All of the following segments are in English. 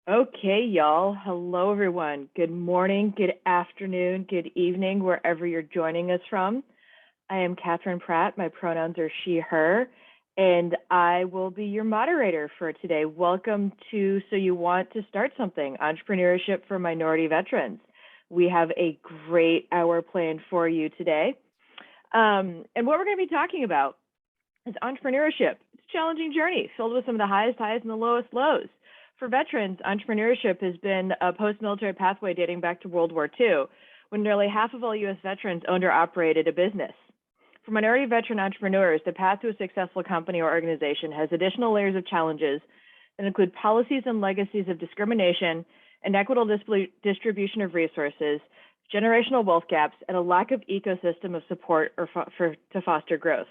Okay, y'all. Hello, everyone. Good morning, good afternoon, good evening, wherever you're joining us from. I am Catherine Pratt. My pronouns are she, her, and I will be your moderator for today. Welcome to So You Want to Start Something, Entrepreneurship for Minority Veterans. We have a great hour planned for you today. And what we're going to be talking about is entrepreneurship. It's a challenging journey filled with some of the highest highs and the lowest lows. For veterans, entrepreneurship has been a post-military pathway dating back to World War II, when nearly half of all U.S. veterans owned or operated a business. For minority veteran entrepreneurs, the path to a successful company or organization has additional layers of challenges that include policies and legacies of discrimination, inequitable distribution of resources, generational wealth gaps, and a lack of ecosystem of support to foster growth.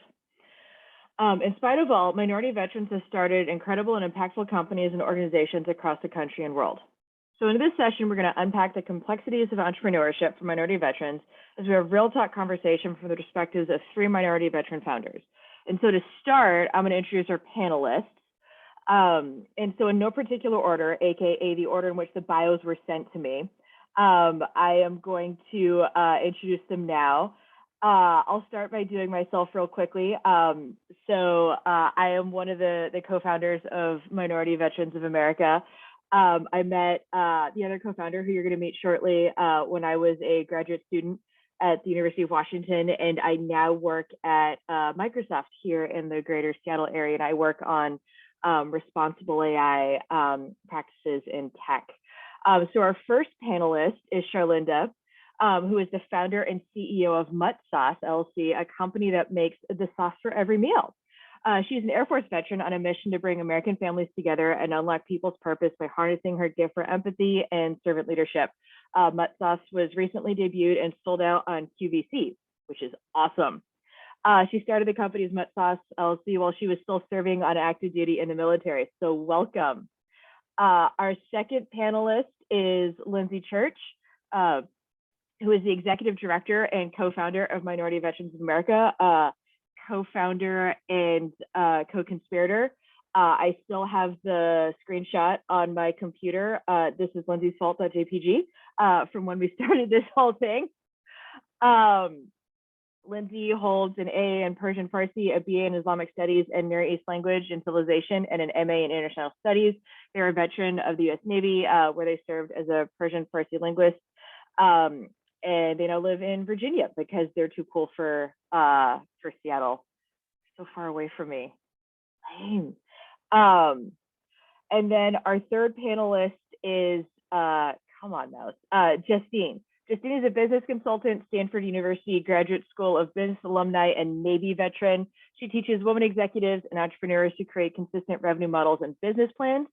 In spite of all, minority veterans have started incredible and impactful companies and organizations across the country and world. So in this session, we're going to unpack the complexities of entrepreneurship for minority veterans as we have real talk conversation from the perspectives of 3 minority veteran founders. And so to start, I'm going to introduce our panelists. And so in no particular order, AKA the order in which the bios were sent to me, I am going to introduce them now. I'll start by doing myself real quickly. I am one of the co-founders of Minority Veterans of America. I met the other co-founder who you're going to meet shortly when I was a graduate student at the University of Washington, and I now work at Microsoft here in the greater Seattle area, and I work on responsible AI practices in tech. So our first panelist is Charlinda, who is the founder and CEO of Mutt Sauce LLC, a company that makes the sauce for every meal. She's an Air Force veteran on a mission to bring American families together and unlock people's purpose by harnessing her gift for empathy and servant leadership. Mutt Sauce was recently debuted and sold out on QVC, which is awesome. She started the company as Mutt Sauce LLC while she was still serving on active duty in the military. So welcome. Our second panelist is Lindsay Church, who is the executive director and co-founder of Minority Veterans of America, co-founder and co-conspirator. I still have the screenshot on my computer. This is Lindsay's fault.jpg from when we started this whole thing. Lindsay holds an AA in Persian Farsi, a BA in Islamic Studies and Near East Language and Civilization, and an MA in International Studies. They're a veteran of the U.S. Navy, where they served as a Persian Farsi linguist. And they now live in Virginia because they're too cool for Seattle. So far away from me. Lame. And then our third panelist is, come on, mouse, Justine. Justine is a business consultant, Stanford University Graduate School of Business alumni and Navy veteran. She teaches women executives and entrepreneurs to create consistent revenue models and business plans.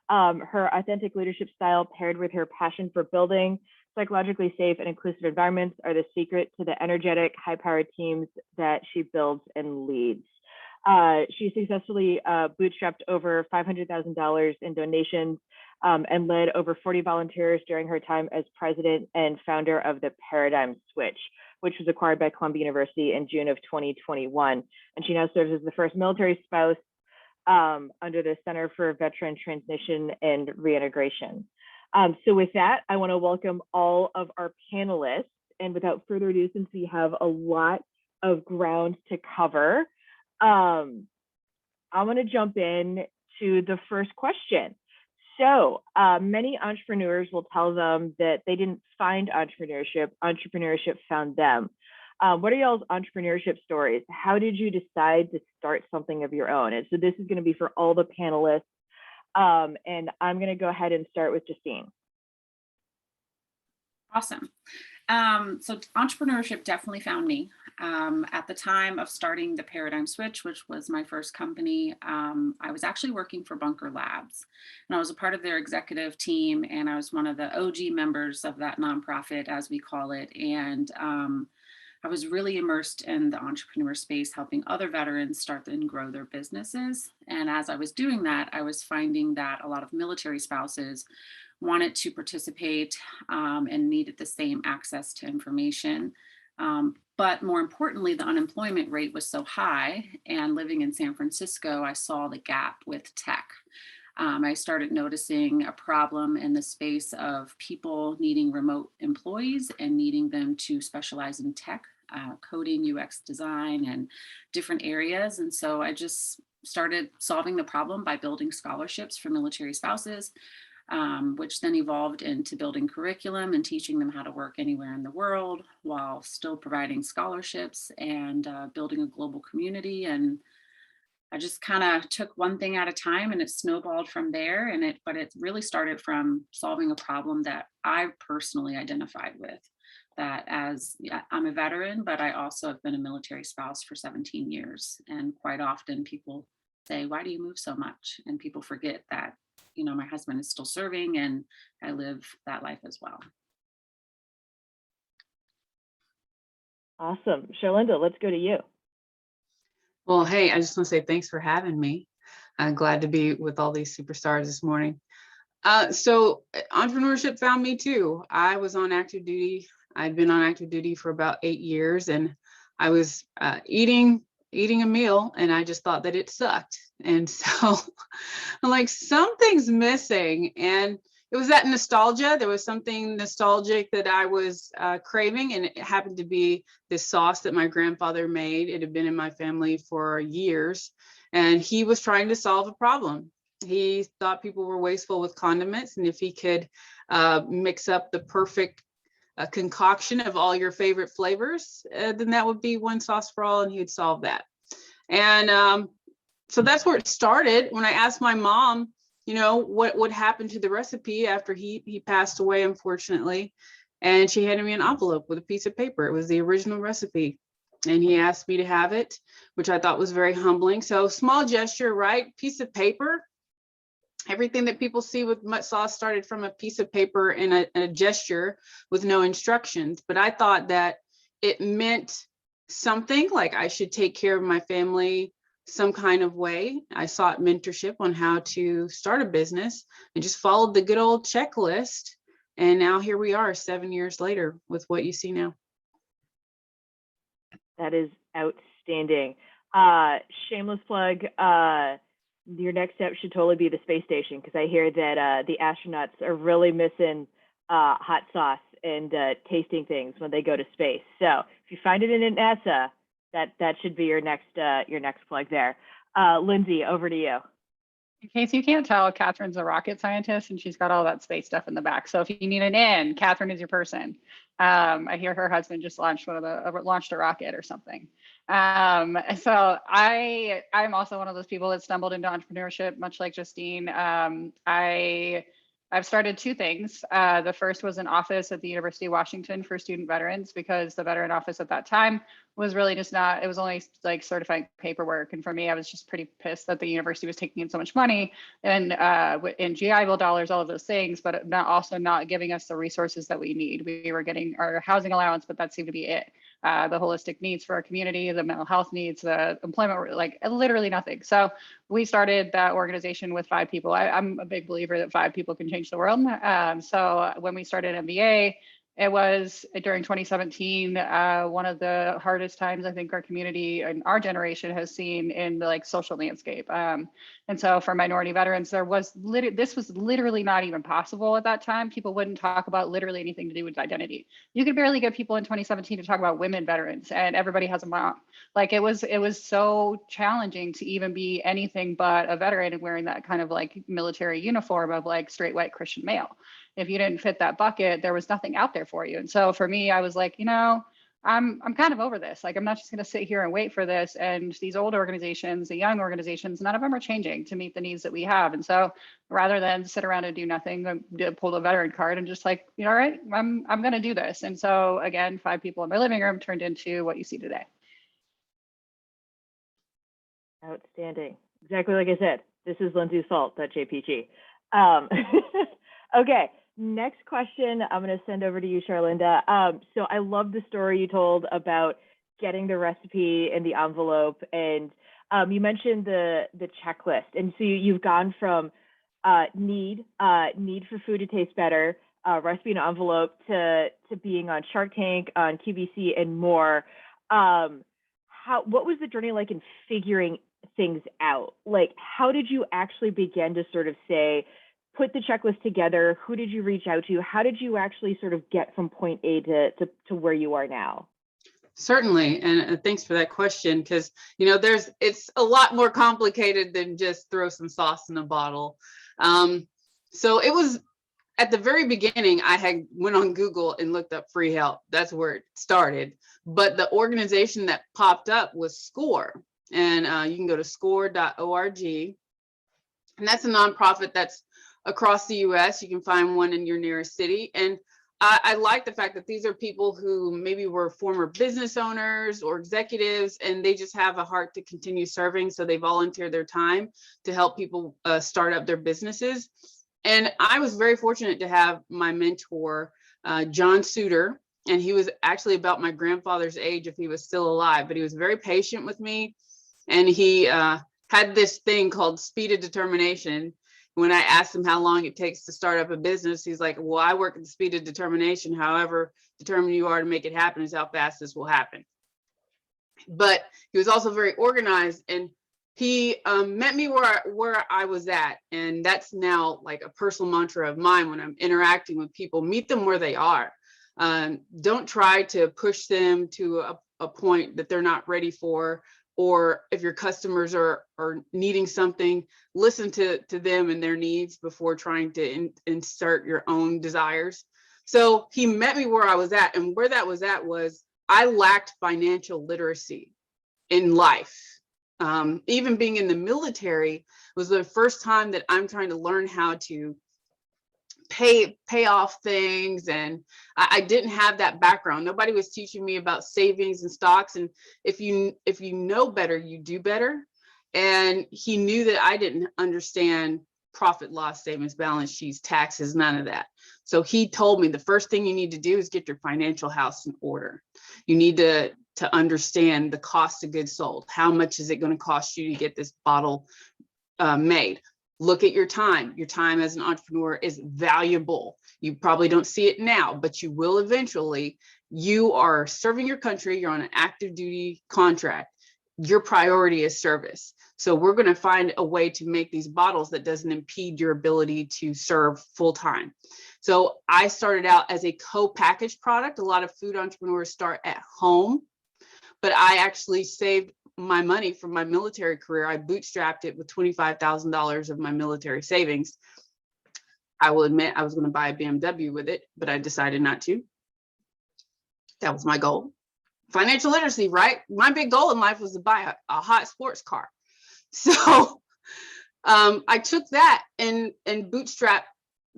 Her authentic leadership style paired with her passion for building psychologically safe and inclusive environments are the secret to the energetic, high-powered teams that she builds and leads. She successfully bootstrapped over $500,000 in donations and led over 40 volunteers during her time as president and founder of the Paradigm Switch, which was acquired by Columbia University in June of 2021. And she now serves as the first military spouse under the Center for Veteran Transmission and Reintegration. So with that, I want to welcome all of our panelists. And without further ado, since we have a lot of ground to cover, I'm going to jump in to the first question. So many entrepreneurs will tell them that they didn't find entrepreneurship, entrepreneurship found them. What are y'all's entrepreneurship stories? How did you decide to start something of your own? And so this is going to be for all the panelists. And I'm going to go ahead and start with Justine. Awesome. So entrepreneurship definitely found me. At the time of starting the Paradigm Switch, which was my first company, I was actually working for Bunker Labs, and I was a part of their executive team, and I was one of the OG members of that nonprofit, as we call it. And I was really immersed in the entrepreneur space, helping other veterans start and grow their businesses. And as I was doing that, I was finding that a lot of military spouses wanted to participate and needed the same access to information. But more importantly, the unemployment rate was so high, and living in San Francisco, I saw the gap with tech. I started noticing a problem in the space of people needing remote employees and needing them to specialize in tech, coding, UX design, and different areas. And so I just started solving the problem by building scholarships for military spouses, which then evolved into building curriculum and teaching them how to work anywhere in the world while still providing scholarships and building a global community. And I just kind of took one thing at a time and it snowballed from there. But it really started from solving a problem that I personally identified with. That as yeah, I'm a veteran, but I also have been a military spouse for 17 years. And quite often people say, "Why do you move so much?" And people forget that, my husband is still serving and I live that life as well. Awesome. Charlinda, let's go to you. Well, hey, I just want to say thanks for having me. I'm glad to be with all these superstars this morning. So entrepreneurship found me too. I was on active duty. I'd been on active duty for about 8 years, and I was eating a meal, and I just thought that it sucked. And so I'm like, something's missing. And it was that nostalgia. There was something nostalgic that I was craving, and it happened to be this sauce that my grandfather made. It had been in my family for years, and he was trying to solve a problem. He thought people were wasteful with condiments, and if he could mix up the perfect concoction of all your favorite flavors, then that would be one sauce for all, and he would solve that. And so that's where it started. When I asked my mom, what would happen to the recipe after he passed away, unfortunately, and she handed me an envelope with a piece of paper. It was the original recipe, and he asked me to have it, which I thought was very humbling. So small gesture, right? Piece of paper. Everything that people see with mutt sauce started from a piece of paper and a gesture with no instructions. But I thought that it meant something, like I should take care of my family some kind of way. I sought mentorship on how to start a business and just followed the good old checklist. And now here we are 7 years later with what you see now. That is outstanding. Shameless plug. Your next step should totally be the space station, because I hear that the astronauts are really missing hot sauce and tasting things when they go to space. So if you find it in NASA, that should be your next plug there. Lindsay, over to you. In case you can't tell, Catherine's a rocket scientist and she's got all that space stuff in the back. So if you need an in, Catherine is your person. I hear her husband just launched a rocket or something. So I'm also one of those people that stumbled into entrepreneurship, much like Justine. I've started two things. The first was an office at the University of Washington for student veterans, because the veteran office at that time was really just not, it was only like certifying paperwork. And for me, I was just pretty pissed that the university was taking in so much money and in GI Bill dollars, all of those things, but not giving us the resources that we need. We were getting our housing allowance, but that seemed to be it. The holistic needs for our community, the mental health needs, the employment, like literally nothing. So we started that organization with 5 people. I'm a big believer that 5 people can change the world. So when we started MBA, it was during 2017, one of the hardest times I think our community and our generation has seen in the social landscape. And so for minority veterans, this was literally not even possible at that time. People wouldn't talk about literally anything to do with identity. You could barely get people in 2017 to talk about women veterans, and everybody has a mom. It was so challenging to even be anything but a veteran and wearing that kind of military uniform of straight white Christian male. If you didn't fit that bucket, there was nothing out there for you. And so for me, I was like, I'm kind of over this. I'm not just going to sit here and wait for this. And these old organizations, the young organizations, none of them are changing to meet the needs that we have. And so rather than sit around and do nothing, pull the veteran card and just all right, I'm going to do this. And so again, 5 people in my living room turned into what you see today. Outstanding. Exactly like I said, this is Lindsay's fault, that JPG. Okay. Next question, I'm going to send over to you, Charlinda. So I love the story you told about getting the recipe in the envelope, and you mentioned the checklist. And so you've gone from need for food to taste better, recipe in an envelope, to being on Shark Tank, on QVC, and more. What was the journey like in figuring things out? Like, how did you actually begin to sort of say, put the checklist together? Who did you reach out to? How did you actually sort of get from point A to where you are now? Certainly, and thanks for that question, because it's a lot more complicated than just throw some sauce in a bottle. So it was at the very beginning, I had went on Google and looked up free help. That's where it started. But the organization that popped up was SCORE, and you can go to score.org, and that's a nonprofit that's across the U.S. You can find one in your nearest city, and I like the fact that these are people who maybe were former business owners or executives, and they just have a heart to continue serving. So they volunteer their time to help people start up their businesses. And I was very fortunate to have my mentor, John Suter, and he was actually about my grandfather's age if he was still alive, but he was very patient with me. And he had this thing called speed of determination. When I asked him how long it takes to start up a business, he's like, well, I work at the speed of determination. However determined you are to make it happen is how fast this will happen. But he was also very organized, and he met me where I was at. And that's now like a personal mantra of mine when I'm interacting with people. Meet them where they are. Don't try to push them to a point that they're not ready for. Or if your customers are needing something, listen to them and their needs before trying to insert your own desires. So he met me where I was at, and where that was at was I lacked financial literacy in life. Even being in the military was the first time that I'm trying to learn how to pay off things, and I didn't have that background. Nobody was teaching me about savings and stocks, and if you know better, you do better. And he knew that I didn't understand profit loss statements, balance sheets, taxes, none of that. So he told me the first thing you need to do is get your financial house in order. You need to understand the cost of goods sold. How much is it going to cost you to get this bottle made? Look at your time. Your time as an entrepreneur is valuable. You probably don't see it now, but you will eventually. You are serving your country. You're on an active duty contract. Your priority is service. So we're going to find a way to make these bottles that doesn't impede your ability to serve full time. So I started out as a co-packaged product. A lot of food entrepreneurs start at home, but I actually saved my money from my military career. I bootstrapped it with $25,000 of my military savings. I will admit I was going to buy a BMW with it, but I decided not to. That was my goal. Financial literacy, right? My big goal in life was to buy a hot sports car. So I took that and bootstrapped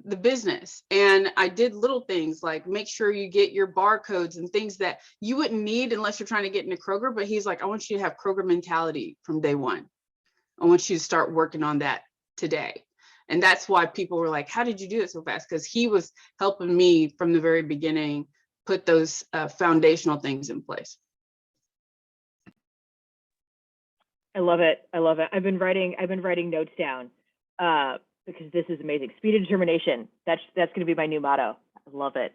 the business. And I did little things like make sure you get your barcodes and things that you wouldn't need unless you're trying to get into Kroger. But he's like, I want you to have Kroger mentality from day one. I want you to start working on that today. And that's why people were like, how did you do it so fast? Because he was helping me from the very beginning put those foundational things in place. I love it. I love it. I've been writing notes down because this is amazing. Speed of determination. That's going to be my new motto. I love it.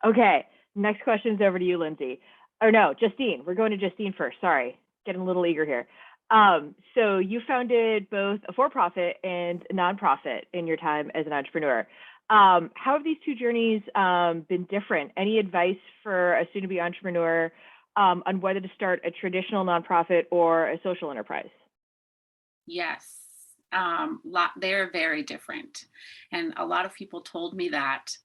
Okay. Next question's over to you, Lindsay. Or no, Justine. We're going to Justine first. Sorry. Getting a little eager here. So you founded both a for-profit and a nonprofit in your time as an entrepreneur. How have these two journeys been different? Any advice for a soon-to-be entrepreneur on whether to start a traditional nonprofit or a social enterprise? Yes, they're very different. And a lot of people told me that,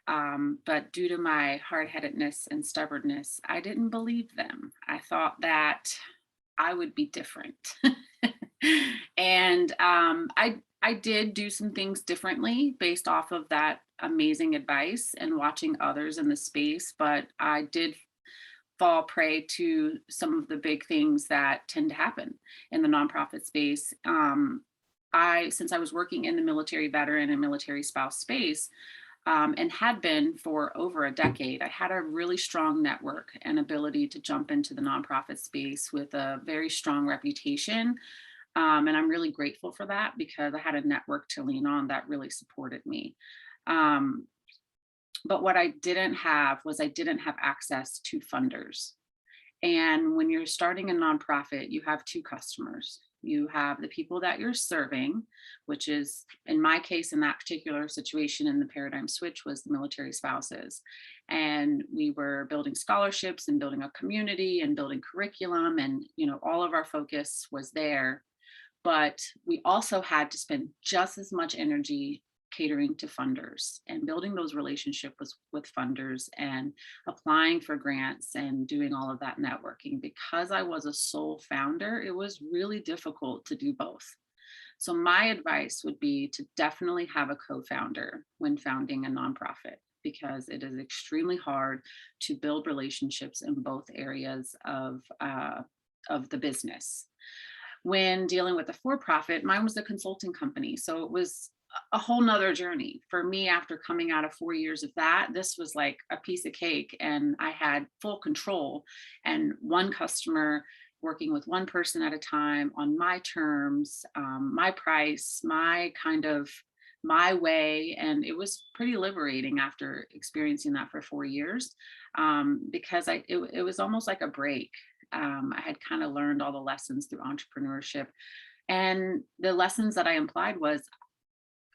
but due to my hard-headedness and stubbornness, I didn't believe them. I thought that I would be different. And I did do some things differently based off of that amazing advice and watching others in the space, but I did fall prey to some of the big things that tend to happen in the nonprofit space. Since I was working in the military veteran and military spouse space, and had been for over a decade, I had a really strong network and ability to jump into the nonprofit space with a very strong reputation. And I'm really grateful for that because I had a network to lean on that really supported me. But what I didn't have access to funders. And when you're starting a nonprofit, you have two customers. You have the people that you're serving, which is, in my case, in that particular situation in the paradigm switch, was the military spouses. And we were building scholarships and building a community and building curriculum. And, all of our focus was there. But we also had to spend just as much energy catering to funders and building those relationships with funders and applying for grants and doing all of that networking. Because I was a sole founder, it was really difficult to do both. So my advice would be to definitely have a co-founder when founding a nonprofit, because it is extremely hard to build relationships in both areas of the business. When dealing with a for-profit, mine was a consulting company. So it was a whole nother journey for me. After coming out of 4 years of that, this was like a piece of cake, and I had full control and one customer, working with one person at a time on my terms, my price, my way. And it was pretty liberating after experiencing that for 4 years, because it was almost like a break. I had kind of learned all the lessons through entrepreneurship, and the lessons that I implied was,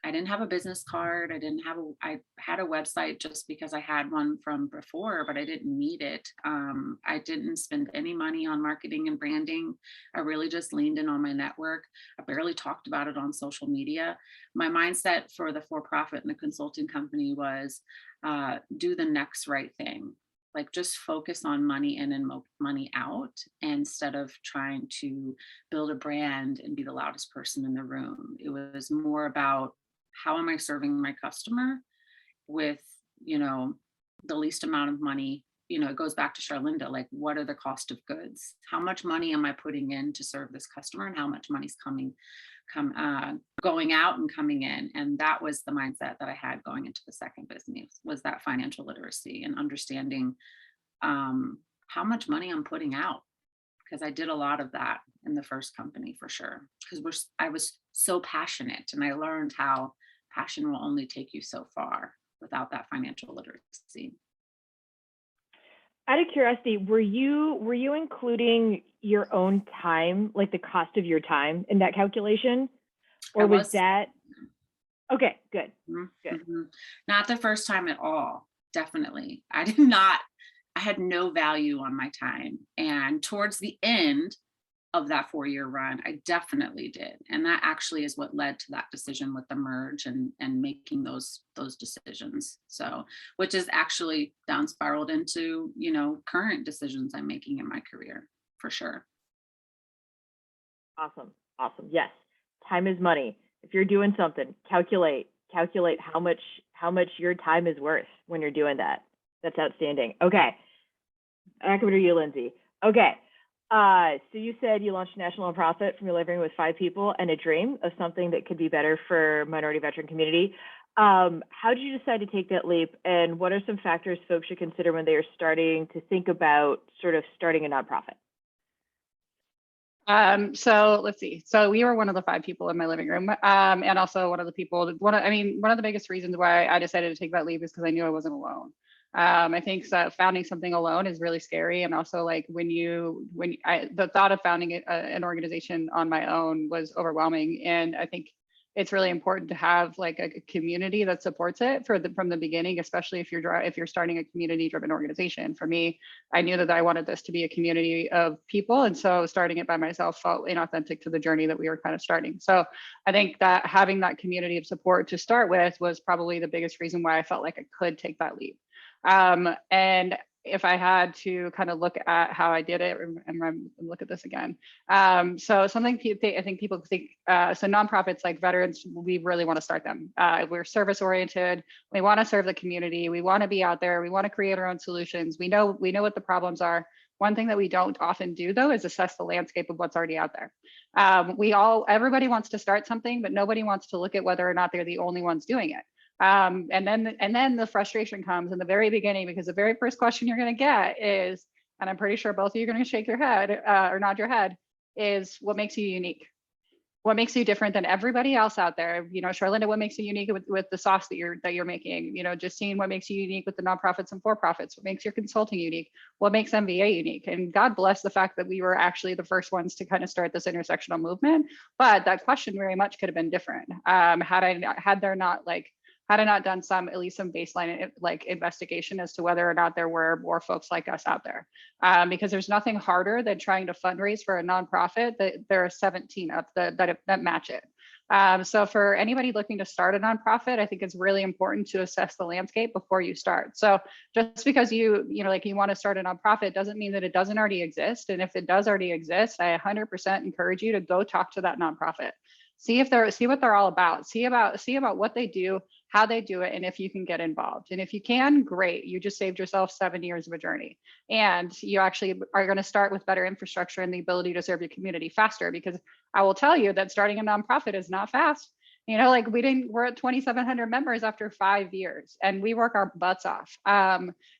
I didn't have a business card. I had a website just because I had one from before, but I didn't need it. I didn't spend any money on marketing and branding. I really just leaned in on my network. I barely talked about it on social media. My mindset for the for-profit and the consulting company was, do the next right thing. Like, just focus on money in and money out, instead of trying to build a brand and be the loudest person in the room. It was more about, how am I serving my customer with, the least amount of money? It goes back to Charlinda, like, what are the cost of goods? How much money am I putting in to serve this customer, and how much money's going out and coming in? And that was the mindset that I had going into the second business, was that financial literacy and understanding how much money I'm putting out, because I did a lot of that in the first company for sure. Because I was so passionate, and I learned how passion will only take you so far without that financial literacy. Out of curiosity, were you including your own time, like the cost of your time, in that calculation, or was that? Okay, good. Mm-hmm. Good. Mm-hmm. Not the first time at all. Definitely, I did not. I had no value on my time, and towards the end of that 4-year run, I definitely did. And that actually is what led to that decision with the merge and making those decisions. So, which is actually down spiraled into, current decisions I'm making in my career, for sure. Awesome. Yes. Time is money. If you're doing something, calculate how much your time is worth when you're doing that. That's outstanding. Okay. Back over to you, Lindsay. Okay. So you said you launched a national nonprofit from your living room with 5 people and a dream of something that could be better for minority veteran community. How did you decide to take that leap, and what are some factors folks should consider when they are starting to think about sort of starting a nonprofit? So let's see. So we were one of the 5 people in my living room, and also one of the biggest reasons why I decided to take that leap is because I knew I wasn't alone. I think that founding something alone is really scary, and also like the thought of founding an organization on my own was overwhelming, and I think it's really important to have like a community that supports it from the beginning, especially if you're starting a community-driven organization. For me, I knew that I wanted this to be a community of people, and so starting it by myself felt inauthentic to the journey that we were kind of starting. So I think that having that community of support to start with was probably the biggest reason why I felt like I could take that leap. And if I had to kind of look at how I did it, and look at this again. So something I think people think, so nonprofits like veterans, we really want to start them. We're service oriented. We want to serve the community. We want to be out there. We want to create our own solutions. We know what the problems are. One thing that we don't often do though is assess the landscape of what's already out there. Everybody wants to start something, but nobody wants to look at whether or not they're the only ones doing it. And then the frustration comes in the very beginning, because the very first question you're going to get is, and I'm pretty sure both of you are going to shake your head or nod your head, is what makes you unique? What makes you different than everybody else out there? You know, Charlinda, what makes you unique with the sauce that you're making? You know, Justine, what makes you unique with the nonprofits and for-profits? What makes your consulting unique? What makes MBA unique? And God bless the fact that we were actually the first ones to kind of start this intersectional movement. But that question very much could have been different had I not done at least some baseline like investigation as to whether or not there were more folks like us out there. Because there's nothing harder than trying to fundraise for a nonprofit that there are 17 of that match it. So for anybody looking to start a nonprofit, I think it's really important to assess the landscape before you start. So just because you want to start a nonprofit doesn't mean that it doesn't already exist. And if it does already exist, I 100% encourage you to go talk to that nonprofit. See what they're all about. See about what they do, how they do it, and if you can get involved. And if you can, great. You just saved yourself 7 years of a journey. And you actually are going to start with better infrastructure and the ability to serve your community faster, because I will tell you that starting a nonprofit is not fast. You know, like we're at 2,700 members after 5 years, and we work our butts off.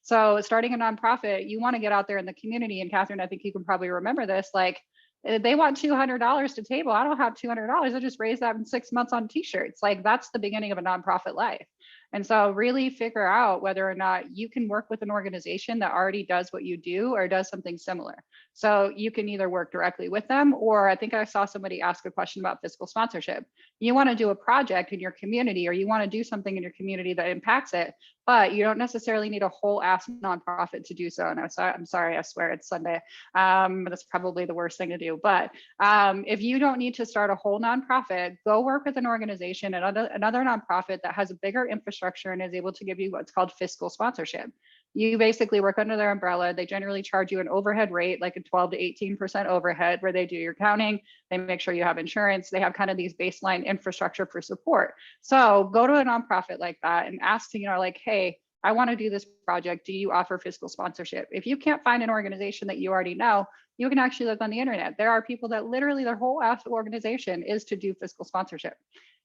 So starting a nonprofit, you want to get out there in the community. And Catherine, I think you can probably remember this, like, they want $200 to table. I don't have $200. I just raised that in 6 months on t-shirts. Like, that's the beginning of a nonprofit life. And so really figure out whether or not you can work with an organization that already does what you do or does something similar. So you can either work directly with them, or I think I saw somebody ask a question about fiscal sponsorship. You want to do a project in your community, or you want to do something in your community that impacts it, but you don't necessarily need a whole ass nonprofit to do so. And I'm sorry, I swear it's Sunday. That's probably the worst thing to do. But if you don't need to start a whole nonprofit, go work with an organization, another nonprofit that has a bigger infrastructure and is able to give you what's called fiscal sponsorship. You basically work under their umbrella. They generally charge you an overhead rate, like a 12 to 18% overhead, where they do your accounting. They make sure you have insurance. They have kind of these baseline infrastructure for support. So go to a nonprofit like that and ask, like, hey, I want to do this project. Do you offer fiscal sponsorship? If you can't find an organization that you already know, you can actually look on the internet. There are people that literally their whole organization is to do fiscal sponsorship.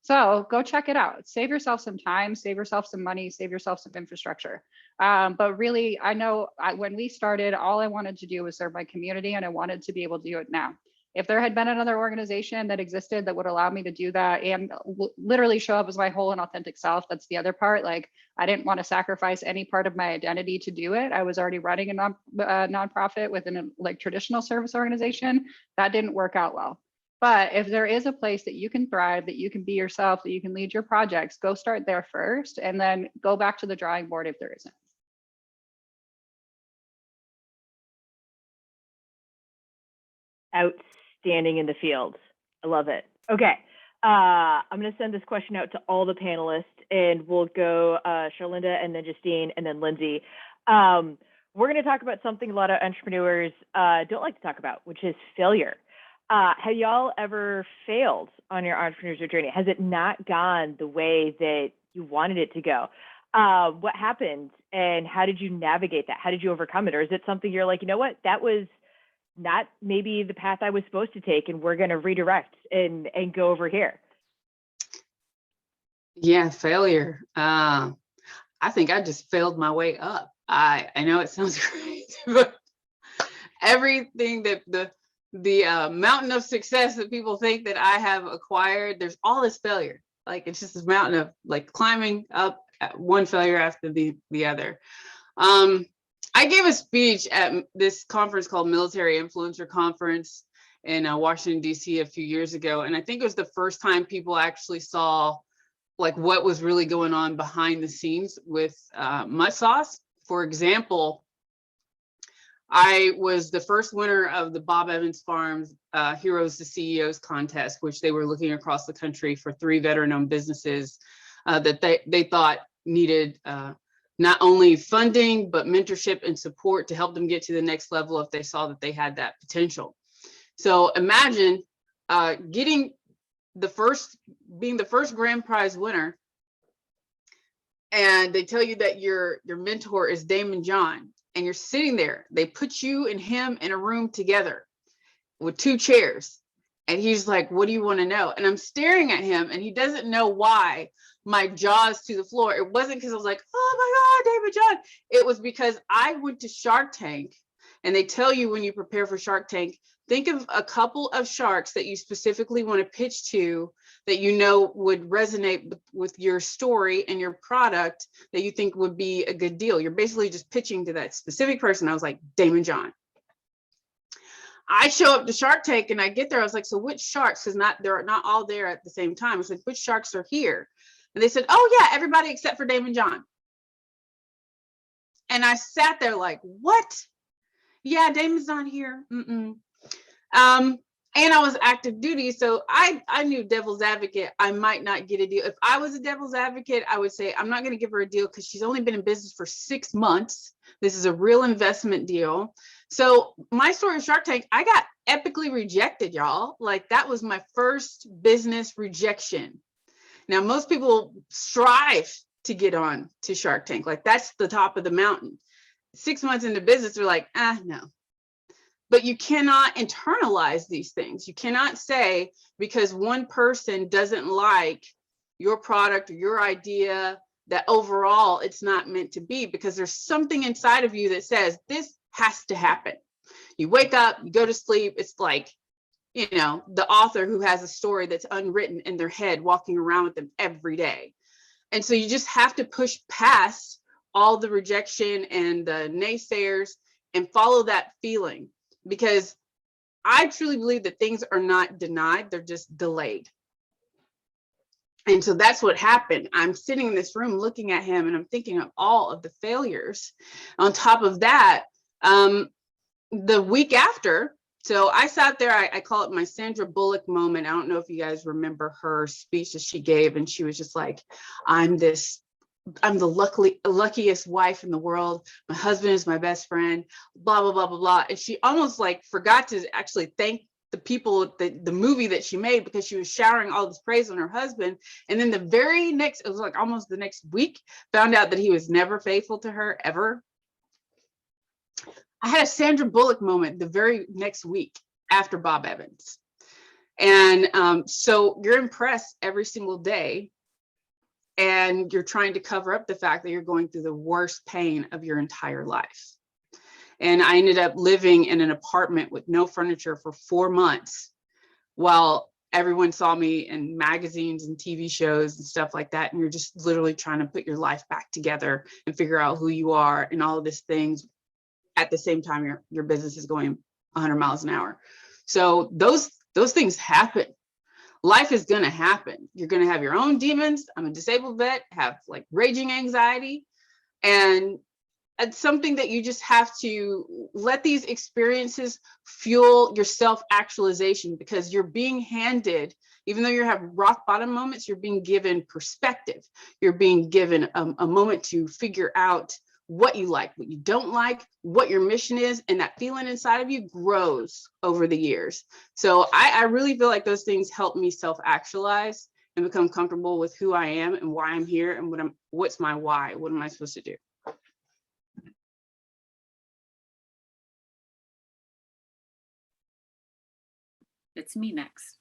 So go check it out. Save yourself some time, save yourself some money, save yourself some infrastructure. But really, I know when we started, all I wanted to do was serve my community, and I wanted to be able to do it now. If there had been another organization that existed that would allow me to do that and literally show up as my whole and authentic self, that's the other part. Like, I didn't want to sacrifice any part of my identity to do it. I was already running a nonprofit within a traditional service organization. That didn't work out well. But if there is a place that you can thrive, that you can be yourself, that you can lead your projects, go start there first, and then go back to the drawing board if there isn't. Outstanding in the field. I love it. Okay. I'm going to send this question out to all the panelists, and we'll go Charlinda, and then Justine, and then Lindsay. We're going to talk about something a lot of entrepreneurs don't like to talk about, which is failure. Have y'all ever failed on your entrepreneurship journey? Has it not gone the way that you wanted it to go? What happened, and how did you navigate that? How did you overcome it? Or is it something you're like, you know what, that was not maybe the path I was supposed to take, and we're going to redirect and go over here? Yeah, failure. I think I just failed my way up. I know it sounds crazy, but everything that the mountain of success that people think that I have acquired, there's all this failure. Like, it's just this mountain of like climbing up one failure after the other. I gave a speech at this conference called Military Influencer Conference in Washington, D.C. a few years ago. And I think it was the first time people actually saw like what was really going on behind the scenes with Mud Sauce. For example, I was the first winner of the Bob Evans Farms Heroes to CEOs contest, which they were looking across the country for 3 veteran-owned businesses that they thought needed not only funding, but mentorship and support to help them get to the next level if they saw that they had that potential. So imagine being the first grand prize winner, and they tell you that your mentor is Damon John, and you're sitting there. They put you and him in a room together with 2 chairs, and he's like, "What do you want to know?" And I'm staring at him, and he doesn't know why my jaw's to the floor. It wasn't because I was like, "Oh my God, David John." It was because I went to Shark Tank, and they tell you when you prepare for Shark Tank Think of a couple of sharks that you specifically want to pitch to that you know would resonate with your story and your product that you think would be a good deal. You're basically just pitching to that specific person. I was like, Damon John. I show up to Shark Tank and I get there. I was like, so which sharks? Because they're not all there at the same time. I was like, which sharks are here? And they said, oh yeah, everybody except for Damon John. And I sat there like, what? Yeah, Damon's not here. And I was active duty. So I knew devil's advocate, I might not get a deal. If I was a devil's advocate, I would say, I'm not going to give her a deal because she's only been in business for 6 months. This is a real investment deal. So my story of Shark Tank, I got epically rejected, y'all. Like that was my first business rejection. Now, most people strive to get on to Shark Tank. Like that's the top of the mountain. 6 months into business, they're like, no. But you cannot internalize these things. You cannot say because one person doesn't like your product or your idea that overall it's not meant to be, because there's something inside of you that says this has to happen. You wake up, you go to sleep. It's like, you know, the author who has a story that's unwritten in their head, walking around with them every day. And so you just have to push past all the rejection and the naysayers and follow that feeling. Because I truly believe that things are not denied, they're just delayed. And so that's what happened. I'm sitting in this room looking at him and I'm thinking of all of the failures. On top of that, the week after, so I sat there, I call it my Sandra Bullock moment. I don't know if you guys remember her speech that she gave, and she was just like, I'm the luckiest wife in the world. My husband is my best friend, blah, blah, blah, blah, blah. And she almost like forgot to actually thank the people, the movie that she made, because she was showering all this praise on her husband. And then the very next, it was like almost the next week, found out that he was never faithful to her ever. I had a Sandra Bullock moment the very next week after Bob Evans. And so you're impressed every single day. And you're trying to cover up the fact that you're going through the worst pain of your entire life. And I ended up living in an apartment with no furniture for 4 months while everyone saw me in magazines and TV shows and stuff like that. And you're just literally trying to put your life back together and figure out who you are and all of these things at the same time your business is going 100 miles an hour. So those things happen. Life is going to happen. You're going to have your own demons. I'm a disabled vet, have like raging anxiety. And it's something that you just have to let these experiences fuel your self-actualization, because you're being handed, even though you have rock bottom moments, you're being given perspective. You're being given a moment to figure out what you like, what you don't like, what your mission is, and that feeling inside of you grows over the years. So I really feel like those things help me self-actualize and become comfortable with who I am and why I'm here and what's my why, what am I supposed to do? It's me next.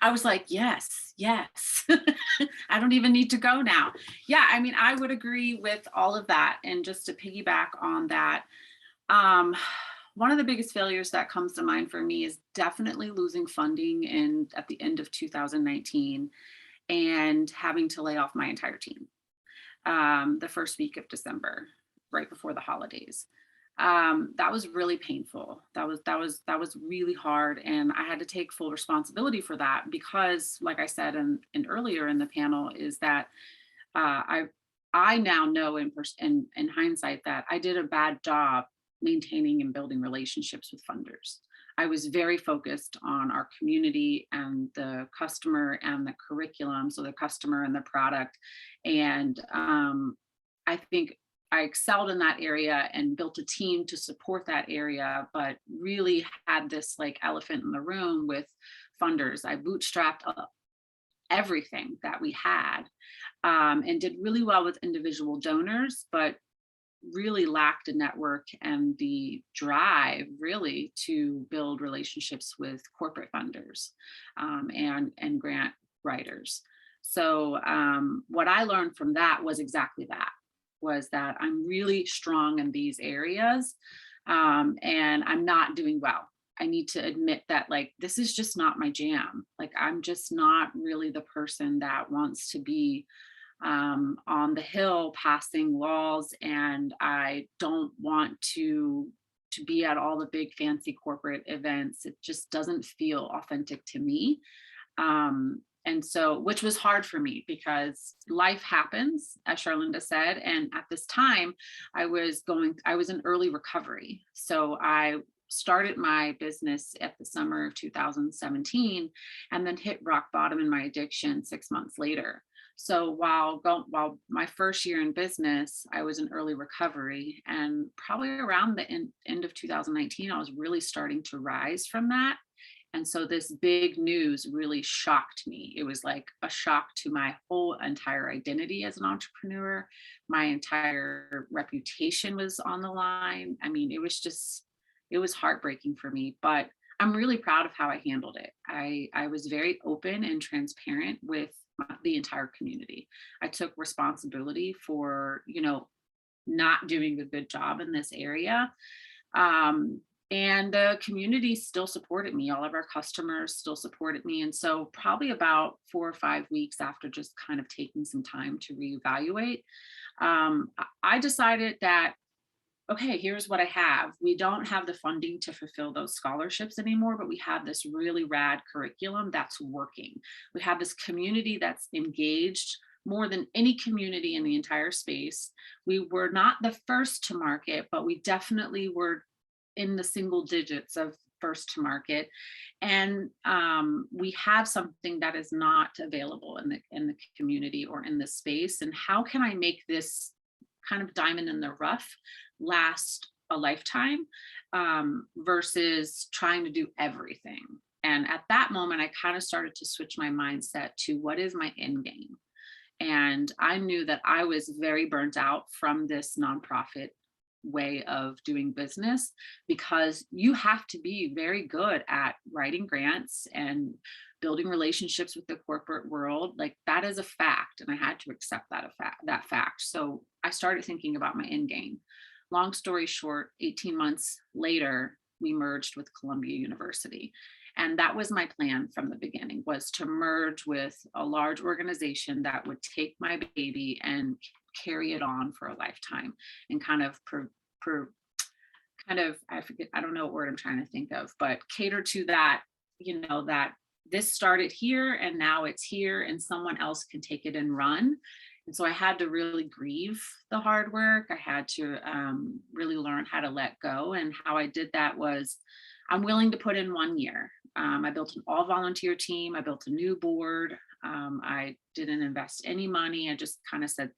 I was like, yes. I don't even need to go now. Yeah, I mean, I would agree with all of that. And just to piggyback on that, one of the biggest failures that comes to mind for me is definitely losing funding at the end of 2019 and having to lay off my entire team the first week of December, right before the holidays. That was really painful. That was really hard. And I had to take full responsibility for that because, like I said, and earlier in the panel, is that I now know in hindsight that I did a bad job maintaining and building relationships with funders. I was very focused on our community and the customer and the curriculum. So the customer and the product. And I think I excelled in that area and built a team to support that area, but really had this like elephant in the room with funders. I bootstrapped up everything that we had and did really well with individual donors, but really lacked a network and the drive really to build relationships with corporate funders and grant writers. So what I learned from that was exactly that. Was that I'm really strong in these areas, and I'm not doing well. I need to admit that, like, this is just not my jam. Like, I'm just not really the person that wants to be on the hill passing laws, and I don't want to be at all the big fancy corporate events. It just doesn't feel authentic to me. And so, which was hard for me because life happens, as Charlinda said. And at this time, I was in early recovery. So I started my business at the summer of 2017 and then hit rock bottom in my addiction 6 months later. So while my first year in business, I was in early recovery, and probably around the end of 2019, I was really starting to rise from that. And so this big news really shocked me. It was like a shock to my whole entire identity as an entrepreneur. My entire reputation was on the line. I mean, it was heartbreaking for me, but I'm really proud of how I handled it. I was very open and transparent with the entire community. I took responsibility for, not doing a good job in this area. And the community still supported me. All of our customers still supported me. And so probably about 4 or 5 weeks after just kind of taking some time to reevaluate, I decided that, okay, here's what I have. We don't have the funding to fulfill those scholarships anymore, but we have this really rad curriculum that's working. We have this community that's engaged more than any community in the entire space. We were not the first to market, but we definitely were in the single digits of first to market. And we have something that is not available in the community or in the space. And how can I make this kind of diamond in the rough last a lifetime versus trying to do everything? And at that moment, I kind of started to switch my mindset to what is my end game. And I knew that I was very burnt out from this nonprofit way of doing business, because you have to be very good at writing grants and building relationships with the corporate world. Like, that is a fact, and I had to accept that fact. So I started thinking about my end game. Long story short, 18 months later, we merged with Columbia University. And that was my plan from the beginning, was to merge with a large organization that would take my baby and carry it on for a lifetime and kind of I don't know what word I'm trying to think of, but cater to that, that this started here and now it's here and someone else can take it and run. And so I had to really grieve the hard work. I had to really learn how to let go. And how I did that was, I'm willing to put in 1 year. I built an all volunteer team. I built a new board. I didn't invest any money. I just kind of said,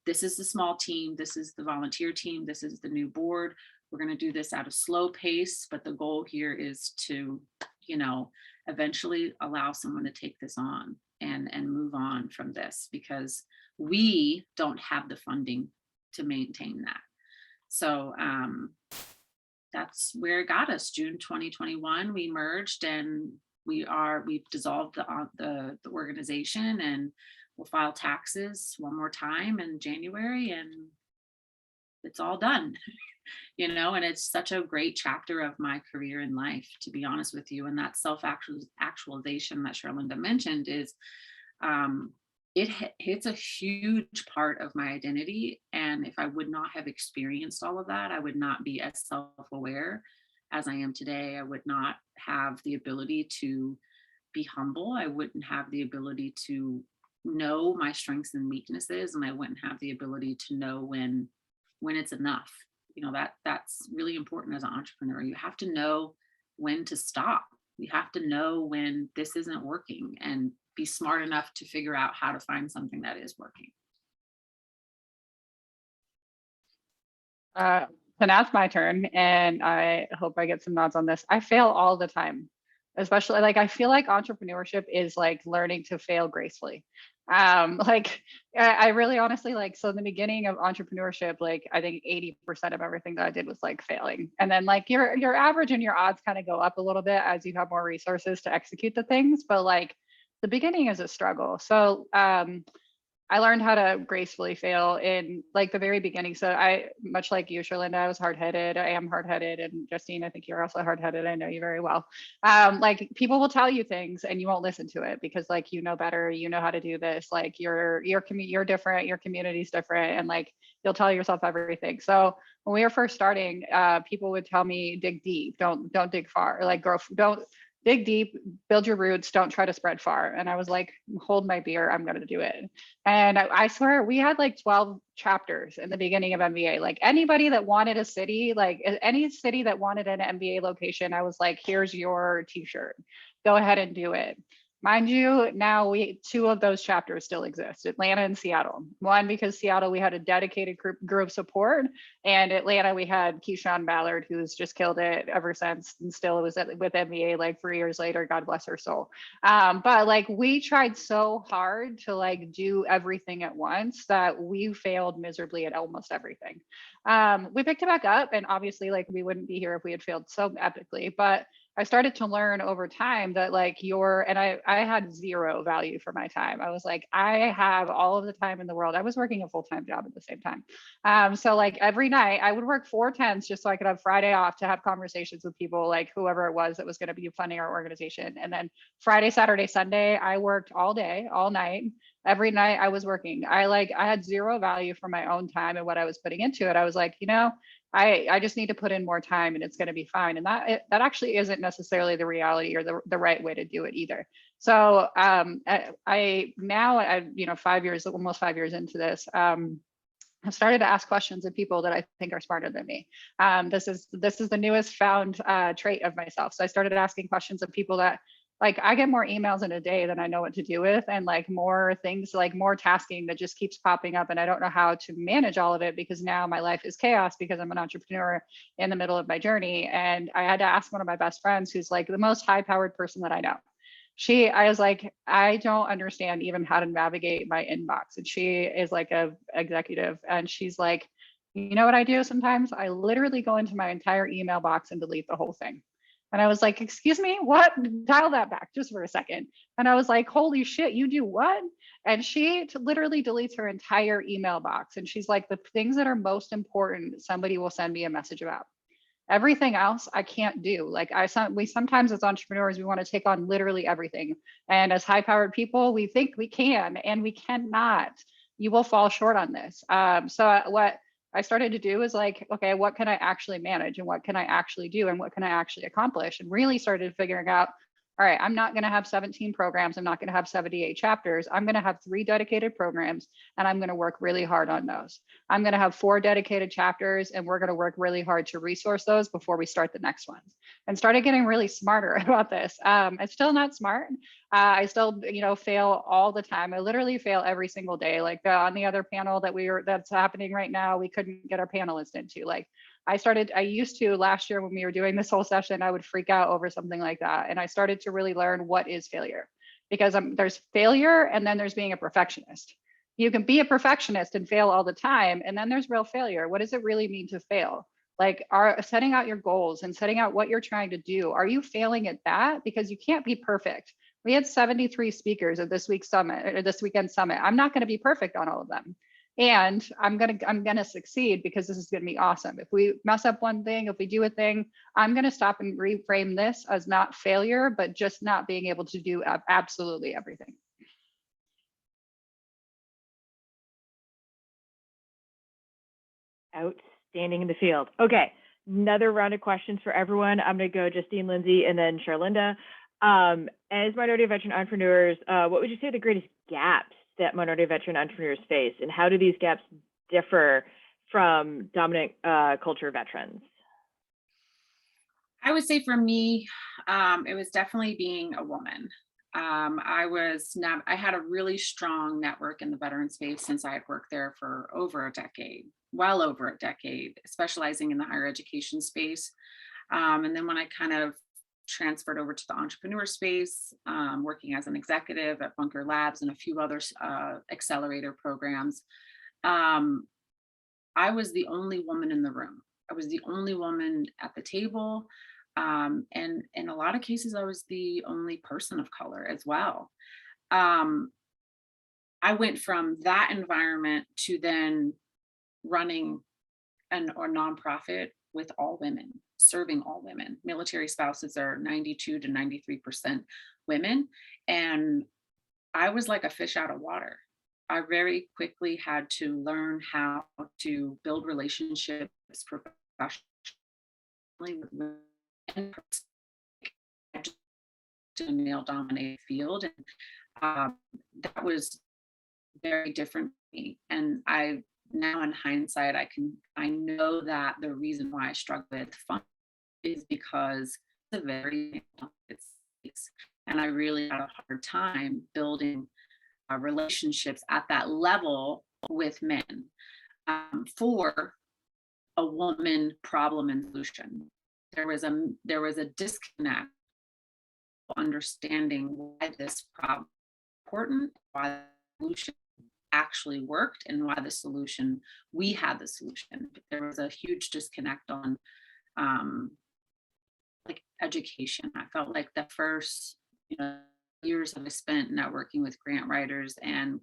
this is the small team. This is the volunteer team. This is the new board. We're going to do this at a slow pace. But the goal here is to, eventually allow someone to take this on and move on from this, because we don't have the funding to maintain that. So that's where it got us. June 2021, we merged, and we've dissolved the organization, and we'll file taxes one more time in January, and it's all done. And it's such a great chapter of my career in life, to be honest with you. And that self-actualization that Charlinda mentioned is, it's a huge part of my identity. And if I would not have experienced all of that, I would not be as self-aware as I am today. I would not have the ability to be humble. I wouldn't have the ability to know my strengths and weaknesses, and I wouldn't have the ability to know when it's enough. That's really important as an entrepreneur. You have to know when to stop. You have to know when this isn't working, and be smart enough to figure out how to find something that is working. So now it's my turn, and I hope I get some nods on this. I fail all the time, especially I feel like entrepreneurship is like learning to fail gracefully. I really honestly, so in the beginning of entrepreneurship, I think 80% of everything that I did was failing. And then your average and your odds kind of go up a little bit as you have more resources to execute the things. But the beginning is a struggle. So I learned how to gracefully fail in like the very beginning. So I, much like you, Sherlinda, I was hard-headed. I am hard-headed. And Justine, I think you're also hard-headed. I know you very well. Like people will tell you things and you won't listen to it because like, you know better, you know how to do this. Like you're different, your community's different. And like, you'll tell yourself everything. So when we were first starting, people would tell me, dig deep, don't dig far, like don't dig deep, build your roots, don't try to spread far. And I was like, hold my beer, I'm going to do it. And I swear we had like 12 chapters in the beginning of MBA. Like anybody that wanted a city, like any city that wanted an MBA location, I was like, here's your t-shirt, go ahead and do it. Mind you, now two of those chapters still exist, Atlanta and Seattle. One, because Seattle, we had a dedicated group support, and Atlanta, we had Keyshawn Ballard, who's just killed it ever since, and still was with MBA like 3 years later, God bless her soul. But like we tried so hard to like do everything at once that we failed miserably at almost everything. We picked it back up, and obviously like we wouldn't be here if we had failed so epically, but I started to learn over time that like I had zero value for my time. I was like, I have all of the time in the world. I was working a full-time job at the same time. So like every night I would work 4 10s just so I could have Friday off to have conversations with people, like whoever it was that was going to be funding our organization. And then Friday, Saturday, Sunday, I worked all day, all night. Every night I was working. I had zero value for my own time and what I was putting into it. I was like, I just need to put in more time and it's going to be fine. And that actually isn't necessarily the reality or the right way to do it either. So I now, 5 years, almost 5 years into this, I've started to ask questions of people that I think are smarter than me. This is the newest found trait of myself. So I started asking questions of people that, like, I get more emails in a day than I know what to do with, and like more things, like more tasking that just keeps popping up, and I don't know how to manage all of it because now my life is chaos because I'm an entrepreneur in the middle of my journey. And I had to ask one of my best friends, who's like the most high-powered person that I know. I was like, I don't understand even how to navigate my inbox. And she is like a executive, and she's like, you know what I do sometimes? I literally go into my entire email box and delete the whole thing. And I was like, excuse me, what? Dial that back just for a second. And I was like, holy shit, you do what? And she literally deletes her entire email box. And she's like, the things that are most important, somebody will send me a message about. Everything else I can't do. Like we sometimes as entrepreneurs, we want to take on literally everything. And as high-powered people, we think we can, and we cannot. You will fall short on this. So what I started to do is like, okay, what can I actually manage, and what can I actually do, and what can I actually accomplish? And really started figuring out, all right, I'm not going to have 17 programs. I'm not going to have 78 chapters. I'm going to have 3 dedicated programs, and I'm going to work really hard on those. I'm going to have 4 dedicated chapters, and we're going to work really hard to resource those before we start the next ones. And started getting really smarter about this. I'm still not smart. I still, fail all the time. I literally fail every single day. Like on the other panel that's happening right now, we couldn't get our panelists into. Like I used to last year when we were doing this whole session, I would freak out over something like that. And I started to really learn what is failure, because there's failure and then there's being a perfectionist. You can be a perfectionist and fail all the time. And then there's real failure. What does it really mean to fail? Like setting out your goals and setting out what you're trying to do. Are you failing at that? Because you can't be perfect. We had 73 speakers at this week's summit, or this weekend summit. I'm not going to be perfect on all of them. And I'm gonna succeed because this is gonna be awesome. If we mess up one thing, if we do a thing, I'm gonna stop and reframe this as not failure, but just not being able to do absolutely everything. Outstanding in the field. Okay, another round of questions for everyone. I'm gonna go Justine, Lindsay, and then Sherlinda. As minority veteran entrepreneurs, what would you say are the greatest gaps that minority veteran entrepreneurs face, and how do these gaps differ from dominant culture veterans? I would say for me, it was definitely being a woman. I had a really strong network in the veteran space since I had worked there for over a decade, well over a decade, specializing in the higher education space. And then when I kind of transferred over to the entrepreneur space, working as an executive at Bunker Labs and a few other accelerator programs, I was the only woman in the room. I was the only woman at the table. And in a lot of cases, I was the only person of color as well. I I went from that environment to then running or nonprofit with all women, serving all women. Military spouses are 92 to 93% women. And I was like a fish out of water. I very quickly had to learn how to build relationships professionally with women and to a male dominated field. And that was very different for me. And I now in hindsight, I know that the reason why I struggle with fun is because it's a very it's and I really had a hard time building relationships at that level with men for a woman problem and solution. There was a disconnect understanding why this problem is important, why the solution actually worked, and why we had the solution. There was a huge disconnect on like education. I felt like the first years that I spent networking with grant writers and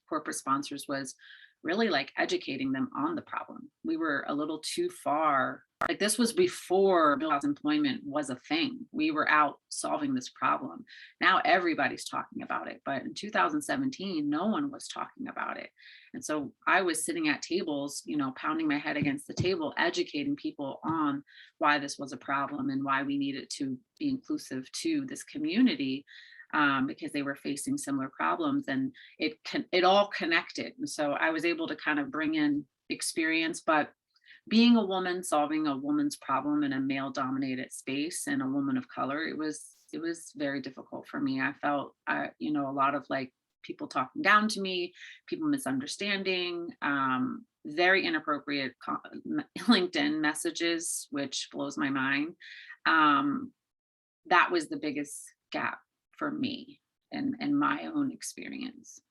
corporate sponsors was really like educating them on the problem. We were a little too far. Like this was before middle class employment was a thing. We were out solving this problem. Now everybody's talking about it, but in 2017, no one was talking about it. And so I was sitting at tables, pounding my head against the table, educating people on why this was a problem and why we needed to be inclusive to this community. Because they were facing similar problems, and it all connected. And so I was able to kind of bring in experience, but being a woman solving a woman's problem in a male dominated space and a woman of color, it was very difficult for me. I felt a lot of like people talking down to me, people misunderstanding, very inappropriate LinkedIn messages, which blows my mind. That was the biggest gap for me and my own experience.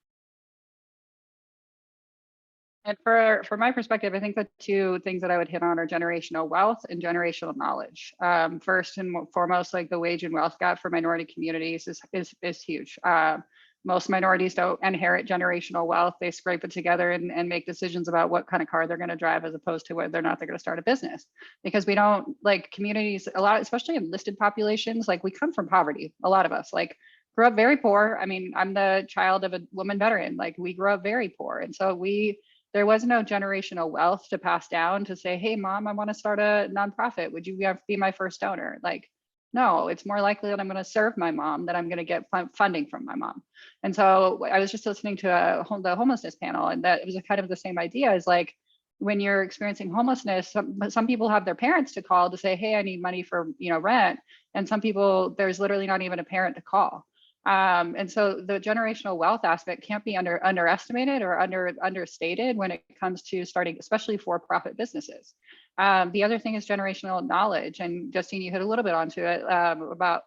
And for my perspective, I think the two things that I would hit on are generational wealth and generational knowledge. First and foremost, like the wage and wealth gap for minority communities is huge. Most minorities don't inherit generational wealth. They scrape it together and make decisions about what kind of car they're going to drive, as opposed to whether or not they're going to start a business. Because we don't, like, communities, a lot, especially in listed populations, like we come from poverty. A lot of us like grew up very poor. I mean, I'm the child of a woman veteran. Like we grew up very poor. And so there was no generational wealth to pass down to say, hey, mom, I want to start a nonprofit. Would you be my first donor? Like, no, it's more likely that I'm going to serve my mom than I'm going to get funding from my mom. And so I was just listening to the homelessness panel, and that it was kind of the same idea. Is like when you're experiencing homelessness, some people have their parents to call to say, hey, I need money for rent. And some people, there's literally not even a parent to call. And so the generational wealth aspect can't be underestimated or understated when it comes to starting, especially for-profit businesses. The other thing is generational knowledge, and Justine, you hit a little bit onto it about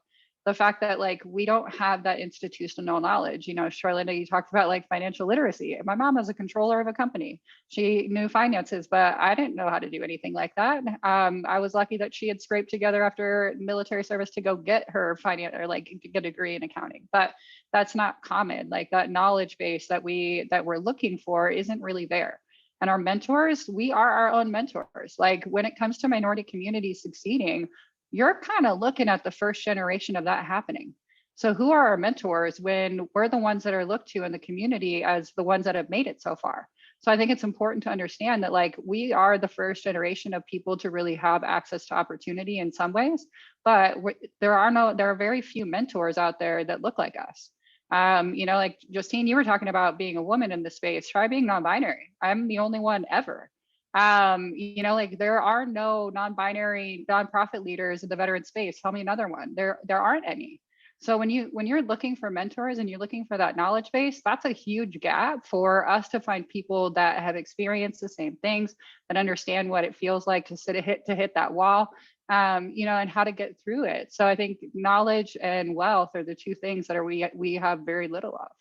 the fact that like we don't have that institutional knowledge. Charlinda, you talked about like financial literacy. My mom was a controller of a company. She knew finances, but I didn't know how to do anything like that. I was lucky that she had scraped together after military service to go get her finance or like get a degree in accounting. But that's not common. Like that knowledge base that we're looking for isn't really there. And our mentors, we are our own mentors. Like when it comes to minority communities succeeding, you're kind of looking at the first generation of that happening. So who are our mentors when we're the ones that are looked to in the community as the ones that have made it so far? So I think it's important to understand that like we are the first generation of people to really have access to opportunity in some ways, but there are very few mentors out there that look like us. Like Justine, you were talking about being a woman in this space. Try being non-binary. I'm the only one ever. Like there are no non-binary nonprofit leaders in the veteran space. Tell me another one. There aren't any. So when you're looking for mentors and you're looking for that knowledge base, that's a huge gap for us to find people that have experienced the same things, that understand what it feels like to hit that wall, and how to get through it. So I think knowledge and wealth are the two things that we have very little of.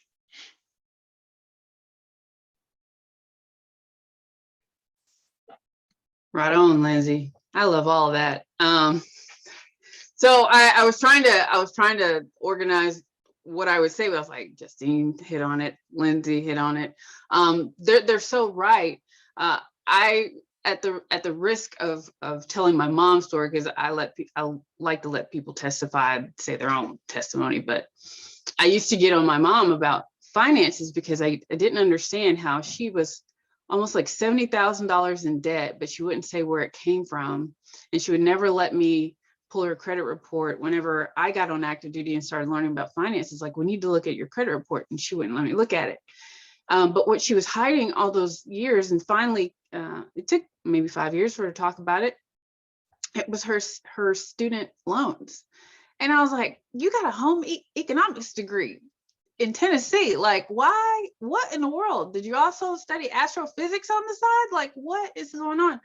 Right on, Lindsay. I love all of that. So I was trying to organize what I would say was like, Justine hit on it, Lindsay hit on it. They're so right. I at the risk of telling my mom's story, because I like to let people testify, say their own testimony, but I used to get on my mom about finances because I didn't understand how she was almost like $70,000 in debt, but she wouldn't say where it came from, and she would never let me pull her credit report. Whenever I got on active duty and started learning about finances, like, we need to look at your credit report, and she wouldn't let me look at it. But what she was hiding all those years, and finally, it took maybe 5 years for her to talk about it. It was her student loans. And I was like, you got a home economics degree in Tennessee. Like, why? What in the world? Did you also study astrophysics on the side? Like, what is going on?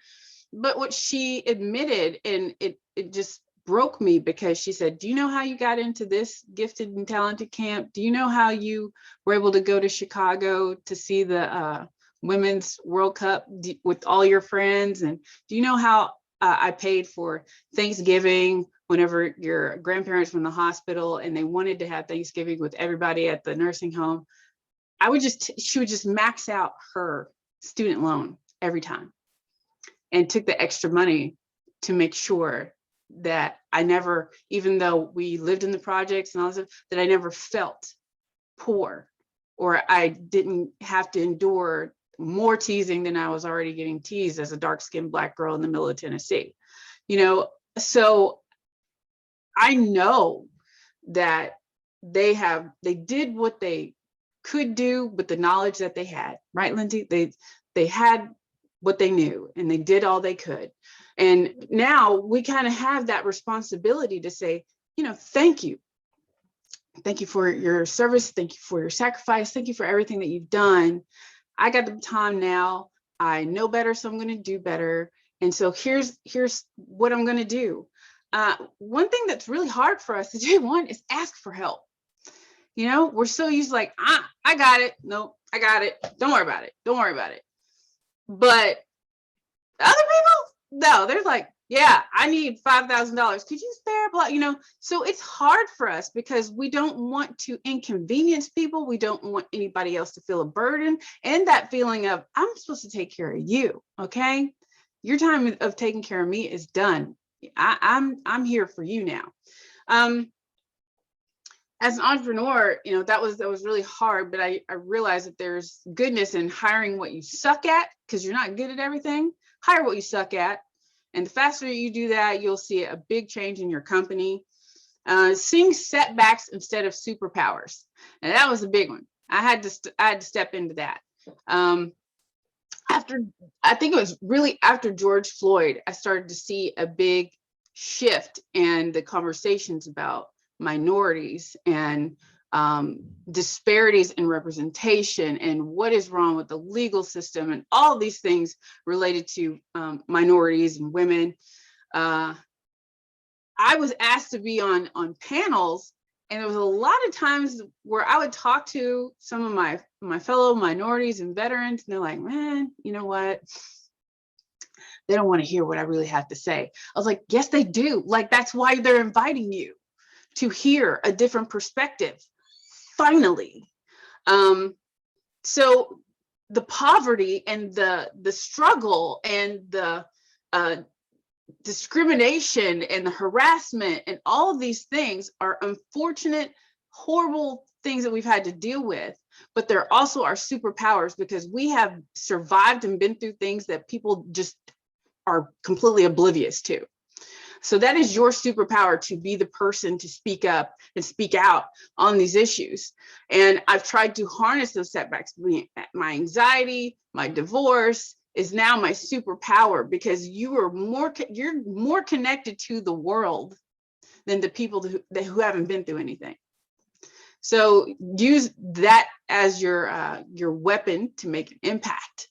But what she admitted, and it just broke me, because she said, do you know how you got into this gifted and talented camp? Do you know how you were able to go to Chicago to see the Women's World Cup with all your friends? And do you know how I paid for Thanksgiving whenever your grandparents were in the hospital and they wanted to have Thanksgiving with everybody at the nursing home? She would just max out her student loan every time, and took the extra money to make sure that I never, even though we lived in the projects and all that, that I never felt poor, or I didn't have to endure more teasing than I was already getting teased as a dark-skinned Black girl in the middle of Tennessee. So I know that they did what they could do with the knowledge that they had, right, Lindsay? They had what they knew, and they did all they could. And now we kind of have that responsibility to say, thank you. Thank you for your service. Thank you for your sacrifice. Thank you for everything that you've done. I got the baton now. I know better, so I'm going to do better. And so here's what I'm going to do. One thing that's really hard for us to do, one, is ask for help. We're so used to like, I got it. No, I got it. Don't worry about it. Don't worry about it. But other people, no, they're like, yeah, I need $5,000. Could you spare blah, So it's hard for us because we don't want to inconvenience people. We don't want anybody else to feel a burden, and that feeling of, I'm supposed to take care of you. Okay. Your time of taking care of me is done. I'm here for you now. As an entrepreneur, that was really hard, but I realized that there's goodness in hiring what you suck at, because you're not good at everything. Hire what you suck at. And the faster you do that, you'll see a big change in your company. Seeing setbacks instead of superpowers. And that was a big one. I had to step into that. I think it was really after George Floyd, I started to see a big shift in the conversations about minorities and disparities in representation, and what is wrong with the legal system, and all of these things related to minorities and women. I was asked to be on panels, and there was a lot of times where I would talk to some of my fellow minorities and veterans, and they're like, man, you know what? They don't want to hear what I really have to say. I was like, yes, they do. Like, that's why they're inviting you, to hear a different perspective, finally. So the poverty and the struggle and the discrimination and the harassment and all of these things are unfortunate, horrible things that we've had to deal with, but they're also our superpowers, because we have survived and been through things that people just are completely oblivious to. So that is your superpower, to be the person to speak up and speak out on these issues. And I've tried to harness those setbacks. My anxiety, my divorce is now my superpower, because you're more connected to the world than the people who haven't been through anything. So use that as your weapon to make an impact.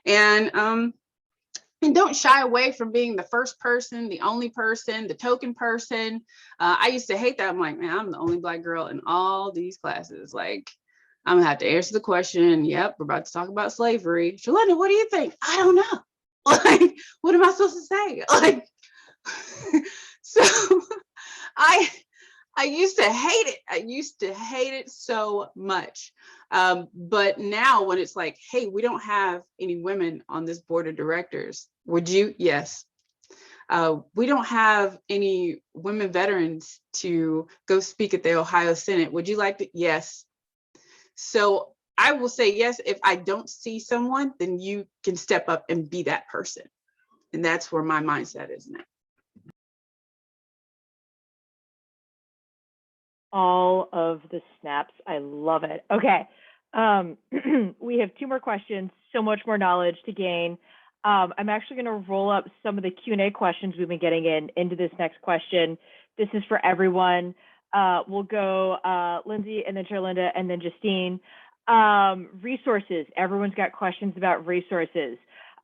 And don't shy away from being the first person, the only person, the token person. I used to hate that. I'm like, man, I'm the only Black girl in all these classes. Like, I'm gonna have to answer the question. Yep, we're about to talk about slavery. Shalenda, what do you think? I don't know. Like, what am I supposed to say? Like, so I used to hate it. I used to hate it so much. But now when it's like, hey, we don't have any women on this board of directors, would you? Yes. We don't have any women veterans to go speak at the Ohio Senate. Would you like to? Yes. So I will say yes. If I don't see someone, then you can step up and be that person. And that's where my mindset is now. All of the snaps. I love it. Okay. We have 2 more questions, so much more knowledge to gain. I'm actually going to roll up some of the Q&A questions we've been getting into this next question. This is for everyone. We'll go Lindsay and then Charlinda and then Justine. Resources. Everyone's got questions about resources.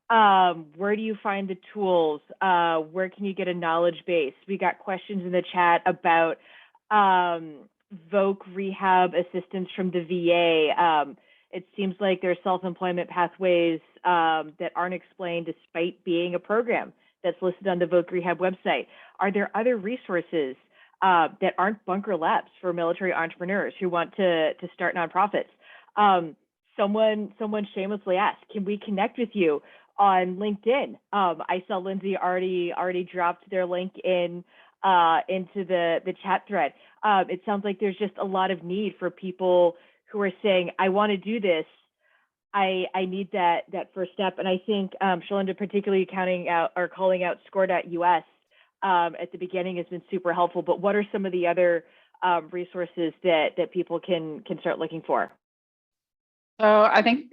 Where do you find the tools? Where can you get a knowledge base? We got questions in the chat about VOC rehab assistance from the VA. It seems like there's self-employment pathways that aren't explained despite being a program that's listed on the VOC rehab website. Are there other resources that aren't bunker labs for military entrepreneurs who want to start nonprofits? Someone shamelessly asked, can we connect with you on LinkedIn? I saw Lindsay already dropped their link into the chat thread. It sounds like there's just a lot of need for people who are saying, I want to do this. I need that first step. And I think Charlinda particularly calling out score.us at the beginning has been super helpful. But what are some of the other resources that people can start looking for? So I think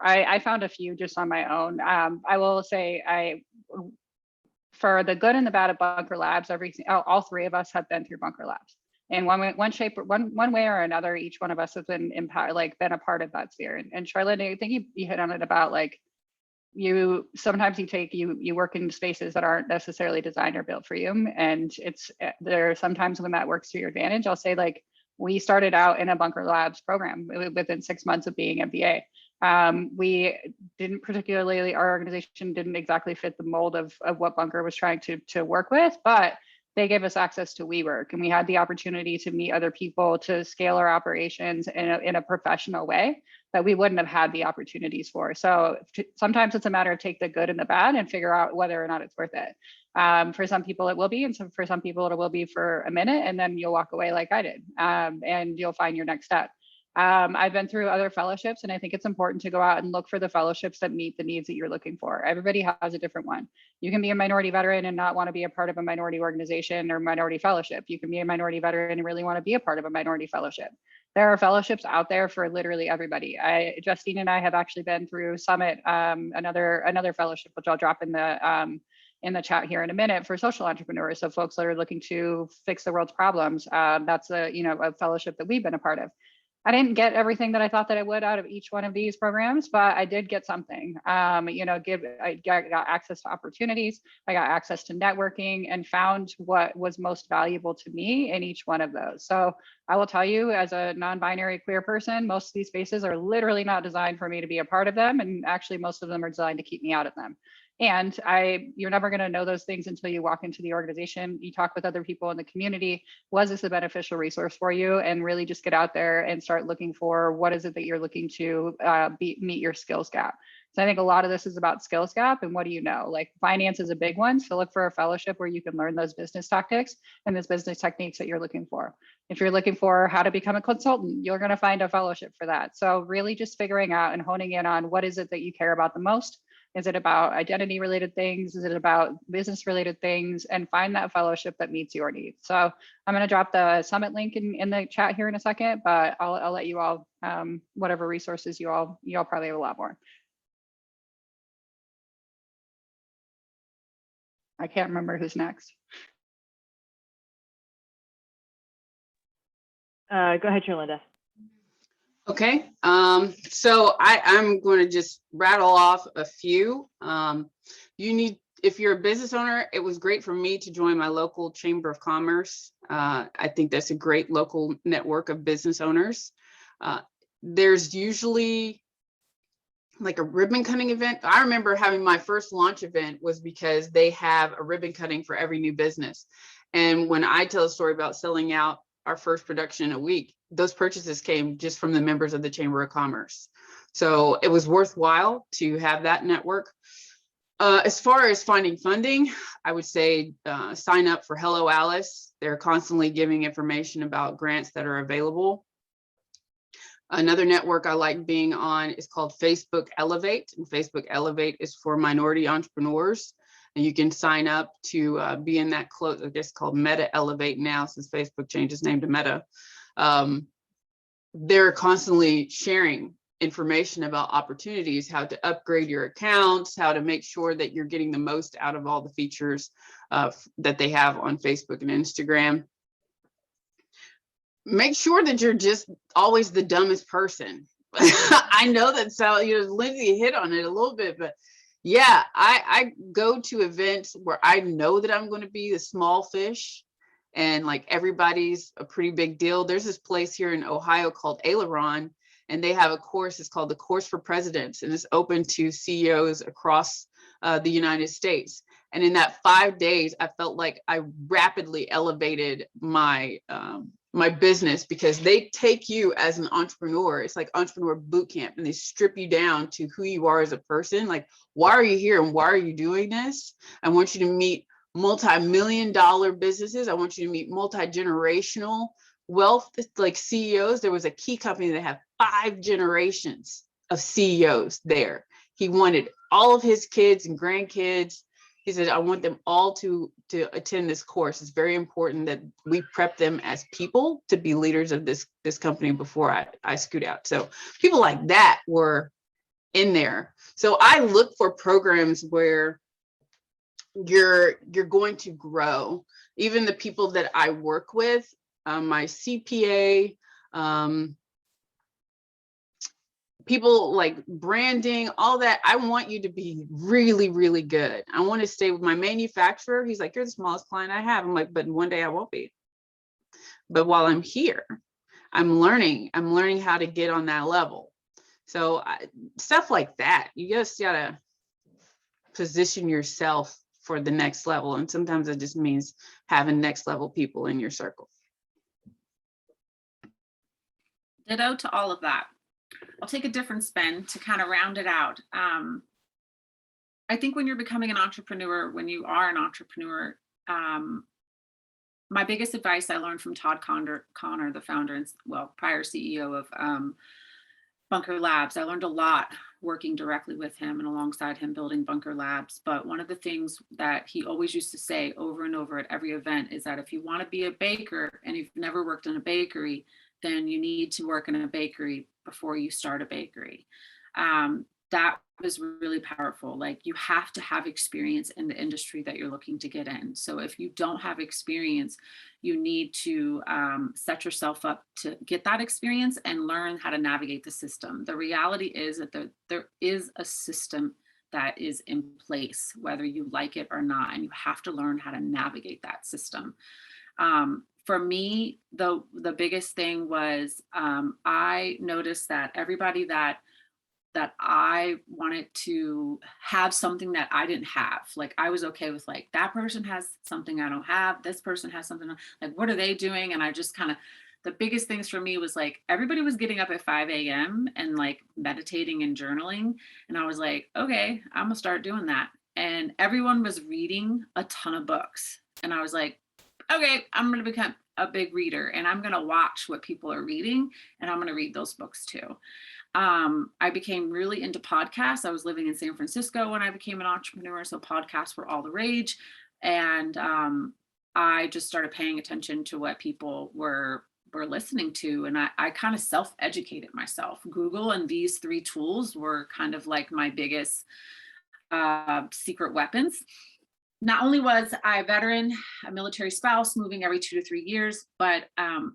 I found a few just on my own. I will say for the good and the bad of Bunker Labs, all 3 of us have been through Bunker Labs. In one way or another, each one of us has been been a part of that sphere. And Charlotte, I think you hit on it about like you work in spaces that aren't necessarily designed or built for you. And there are sometimes when that works to your advantage. I'll say like we started out in a Bunker Labs program within 6 months of being MBA. We didn't particularly, our organization didn't exactly fit the mold of what Bunker was trying to work with, but they gave us access to WeWork, and we had the opportunity to meet other people to scale our operations in a professional way that we wouldn't have had the opportunities for. So sometimes it's a matter of take the good and the bad and figure out whether or not it's worth it. For some people it will be, and for some people it will be for a minute, and then you'll walk away like I did, and you'll find your next step. I've been through other fellowships, and I think it's important to go out and look for the fellowships that meet the needs that you're looking for. Everybody has a different one. You can be a minority veteran and not want to be a part of a minority organization or minority fellowship. You can be a minority veteran and really want to be a part of a minority fellowship. There are fellowships out there for literally everybody. Justine and I have actually been through Summit, another fellowship, which I'll drop in the chat here in a minute, for social entrepreneurs. So folks that are looking to fix the world's problems. That's a fellowship that we've been a part of. I didn't get everything that I thought that I would out of each one of these programs, but I did get something. I got access to opportunities, I got access to networking, and found what was most valuable to me in each one of those. So I will tell you, as a non-binary queer person, most of these spaces are literally not designed for me to be a part of them, and actually most of them are designed to keep me out of them. And you're never going to know those things until you walk into the organization, you talk with other people in the community. Was this a beneficial resource for you? And really just get out there and start looking for what is it that you're looking to meet your skills gap. So I think a lot of this is about skills gap and what do you know? Like finance is a big one. So look for a fellowship where you can learn those business tactics and those business techniques that you're looking for. If you're looking for how to become a consultant, you're going to find a fellowship for that. So really just figuring out and honing in on what is it that you care about the most. Is it about identity related things? Is it about business related things? And find that fellowship that meets your needs. So I'm going to drop the Summit link in the chat here in a second, but I'll let you all, whatever resources you all probably have a lot more. I can't remember who's next. Go ahead, Charlinda. Okay, so I'm going to just rattle off a few. If you're a business owner, it was great for me to join my local Chamber of Commerce. I think that's a great local network of business owners. There's usually like a ribbon cutting event. I remember having my first launch event was because they have a ribbon cutting for every new business. And when I tell a story about selling out our first production in a week, those purchases came just from the members of the Chamber of Commerce. So it was worthwhile to have that network. As far as finding funding, I would say sign up for Hello Alice. They're constantly giving information about grants that are available. Another network I like being on is called Facebook Elevate, and Facebook Elevate is for minority entrepreneurs. And you can sign up to be in that close, I guess called Meta Elevate now, since Facebook changed its name to Meta. They're constantly sharing information about opportunities, how to upgrade your accounts, how to make sure that you're getting the most out of all the features that they have on Facebook and Instagram. Make sure that you're just always the dumbest person. I know that Lindsay hit on it a little bit, but yeah, I go to events where I know that I'm going to be the small fish and like everybody's a pretty big deal. There's this place here in Ohio called Aileron, and they have a course. It's called the Course for Presidents, and it's open to CEOs across the United States. And in that 5 days, I felt like I rapidly elevated my my business, because they take you as an entrepreneur. It's like entrepreneur boot camp, and they strip you down to who you are as a person. Like, why are you here and why are you doing this? I want you to meet multi-million-dollar businesses. I want you to meet multi-generational wealth, like CEOs. There was a key company that had 5 generations of CEOs there. He wanted all of his kids and grandkids. He said, I want them all to attend this course. It's very important that we prep them as people to be leaders of this company before I scoot out. So people like that were in there. So I look for programs where you're going to grow. Even the people that I work with, my CPA, people like branding, all that. I want you to be really, really good. I want to stay with my manufacturer. He's like, you're the smallest client I have. I'm like, but one day I won't be. But while I'm here, I'm learning how to get on that level. So stuff like that, you just gotta position yourself for the next level. And sometimes it just means having next level people in your circle. Ditto to all of that. I'll take a different spin to kind of round it out. I think when you're becoming an entrepreneur, when you are an entrepreneur, my biggest advice I learned from Todd Connor, the founder and prior CEO of Bunker Labs. I learned a lot working directly with him and alongside him building Bunker Labs. But one of the things that he always used to say over and over at every event is that if you want to be a baker and you've never worked in a bakery, then you need to work in a bakery before you start a bakery. That was really powerful. Like, you have to have experience in the industry that you're looking to get in. So if you don't have experience, you need to set yourself up to get that experience and learn how to navigate the system. The reality is that there is a system that is in place, whether you like it or not, and you have to learn how to navigate that system. For me, the biggest thing was I noticed that everybody that I wanted to have something that I didn't have. Like, I was okay with, like, that person has something I don't have. This person has something, like, what are they doing? And I just kind of, the biggest things for me was like, everybody was getting up at 5 a.m. and like meditating and journaling. And I was like, okay, I'm gonna start doing that. And everyone was reading a ton of books. And I was like, okay, I'm gonna become a big reader, and I'm gonna watch what people are reading, and I'm gonna read those books too. I became really into podcasts. I was living in San Francisco when I became an entrepreneur, so podcasts were all the rage. And I just started paying attention to what people were listening to. And I kind of self-educated myself. Google and these 3 tools were kind of like my biggest secret weapons. Not only was I a veteran, a military spouse, moving every 2 to 3 years, but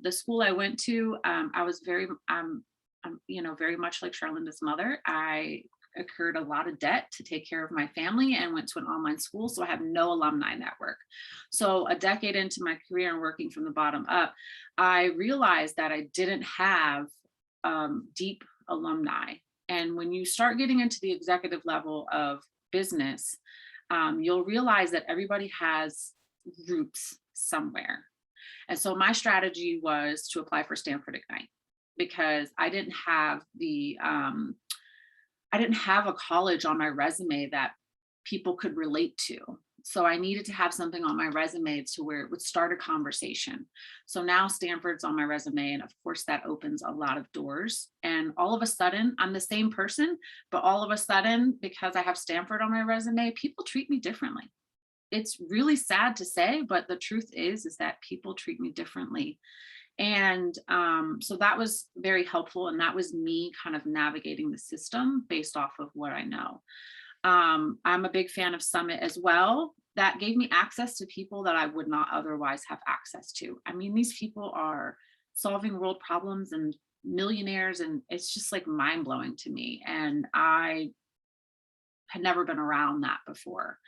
the school I went to, I was very much like Charlinda's mother. I incurred a lot of debt to take care of my family and went to an online school. So I have no alumni network. So a decade into my career and working from the bottom up, I realized that I didn't have deep alumni. And when you start getting into the executive level of business, you'll realize that everybody has groups, somewhere. And so my strategy was to apply for Stanford Ignite, because I didn't have a college on my resume that people could relate to. So I needed to have something on my resume to where it would start a conversation. So now Stanford's on my resume, and of course that opens a lot of doors. And all of a sudden, I'm the same person, but all of a sudden, because I have Stanford on my resume, people treat me differently. It's really sad to say, but the truth is that people treat me differently. And so that was very helpful. And that was me kind of navigating the system based off of what I know. I'm a big fan of Summit as well. That gave me access to people that I would not otherwise have access to. I mean, these people are solving world problems and millionaires, and it's just like mind blowing to me. And I had never been around that before.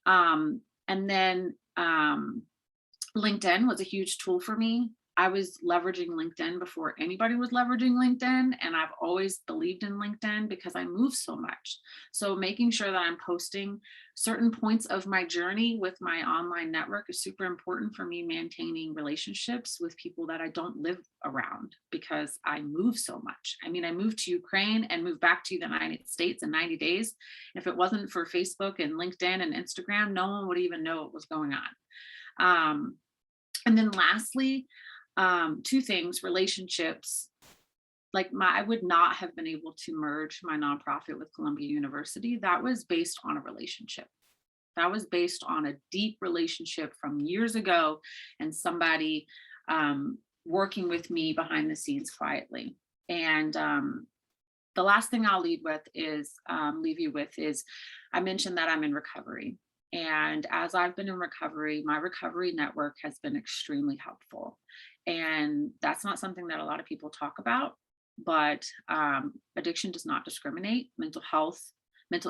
And then LinkedIn was a huge tool for me. I was leveraging LinkedIn before anybody was leveraging LinkedIn. And I've always believed in LinkedIn because I move so much. So making sure that I'm posting certain points of my journey with my online network is super important for me, maintaining relationships with people that I don't live around because I move so much. I mean, I moved to Ukraine and moved back to the United States in 90 days. If it wasn't for Facebook and LinkedIn and Instagram, no one would even know what was going on. And then lastly, two things: relationships. Like I would not have been able to merge my nonprofit with Columbia University. That was based on a relationship. That was based on a deep relationship from years ago, and somebody working with me behind the scenes quietly. And the last thing I'll leave you with is I mentioned that I'm in recovery. And as I've been in recovery, my recovery network has been extremely helpful. And that's not something that a lot of people talk about, but addiction does not discriminate. Mental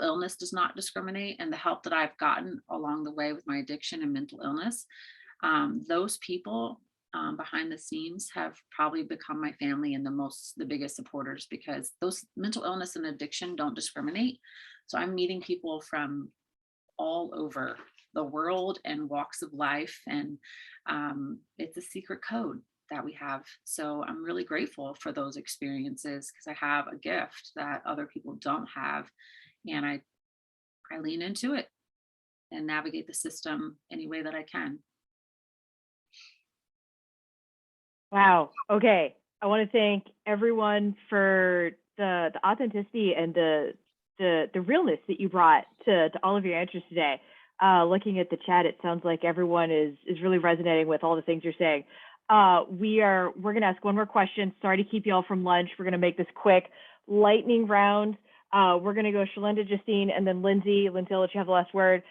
illness does not discriminate. And the help that I've gotten along the way with my addiction and mental illness, those people behind the scenes have probably become my family and the biggest supporters, because those mental illness and addiction don't discriminate. So I'm meeting people from all over the world and walks of life. And it's a secret code that we have. So I'm really grateful for those experiences, because I have a gift that other people don't have. And I lean into it and navigate the system any way that I can. Wow. Okay. I want to thank everyone for the authenticity and the realness that you brought to all of your answers today. Looking at the chat, it sounds like everyone is really resonating with all the things you're saying. We're going to ask one more question. Sorry to keep you all from lunch. We're going to make this quick lightning round. We're going to go Shalinda, Justine, and then Lindsay. Lindsay, I'll let you have the last word.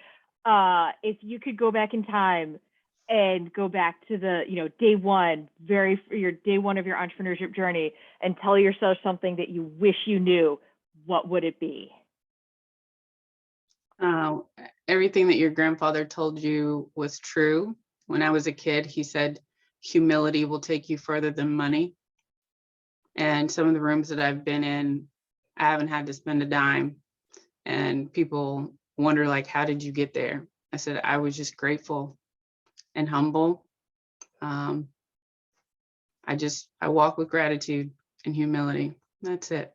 If you could go back in time and go back to the, day one, your day one of your entrepreneurship journey, and tell yourself something that you wish you knew, what would it be? Everything that your grandfather told you was true. When I was a kid, he said, humility will take you further than money. And some of the rooms that I've been in, I haven't had to spend a dime. And people wonder, like, how did you get there? I said, I was just grateful and humble. I walk with gratitude and humility. That's it.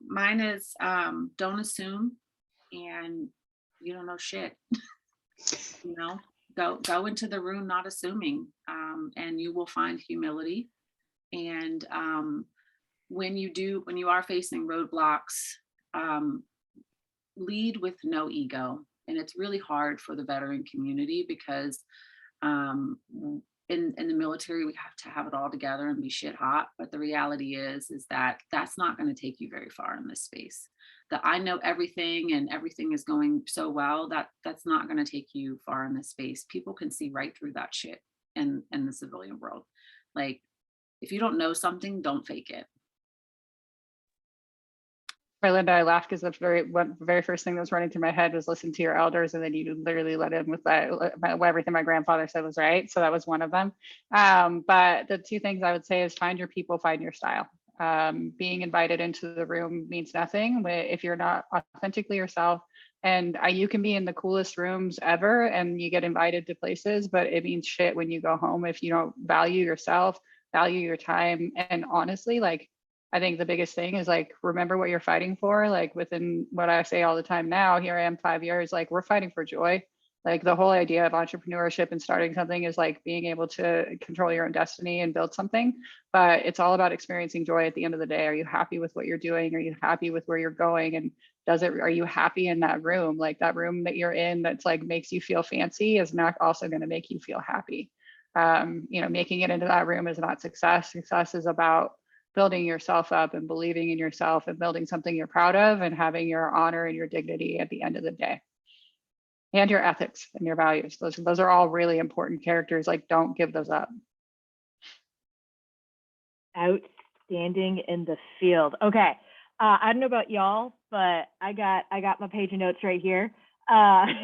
Mine is don't assume, and you don't know shit. Go into the room not assuming, and you will find humility. And when you are facing roadblocks, lead with no ego. And it's really hard for the veteran community because in the military, we have to have it all together and be shit hot. But the reality is that that's not going to take you very far in this space. That I know everything and everything is going so well, that's not going to take you far in this space. People can see right through that shit in the civilian world. Like, if you don't know something, don't fake it. Linda, I laughed because the very first thing that was running through my head was listen to your elders, and then you literally let in with that. Everything my grandfather said was right, so that was one of them. But the two things I would say is find your people, find your style. Being invited into the room means nothing if you're not authentically yourself And you can be in the coolest rooms ever and you get invited to places, but it means shit when you go home if you don't value yourself, value your time. And honestly, like, I think the biggest thing is like, remember what you're fighting for. Like within what I say all the time now, here I am 5 years, like we're fighting for joy. Like the whole idea of entrepreneurship and starting something is like being able to control your own destiny and build something. But it's all about experiencing joy at the end of the day. Are you happy with what you're doing? Are you happy with where you're going? And are you happy in that room? Like that room that you're in that's like makes you feel fancy is not also going to make you feel happy. Making it into that room is not success. Success is about building yourself up and believing in yourself and building something you're proud of and having your honor and your dignity at the end of the day. And your ethics and your values. Those are all really important characters. Like, don't give those up. Outstanding in the field. Okay. I don't know about y'all, but I got my page of notes right here. If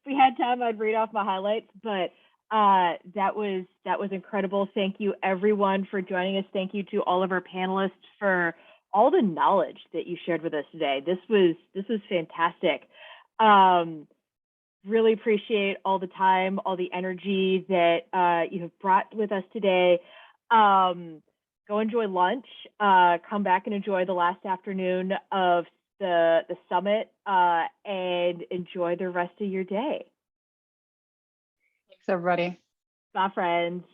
we had time, I'd read off my highlights, but that was incredible. Thank you everyone for joining us. Thank you to all of our panelists for all the knowledge that you shared with us today. This was fantastic. Really appreciate all the time, all the energy that you have brought with us today. Go enjoy lunch, come back and enjoy the last afternoon of the summit, and enjoy the rest of your day. Thanks, everybody. Bye, friends.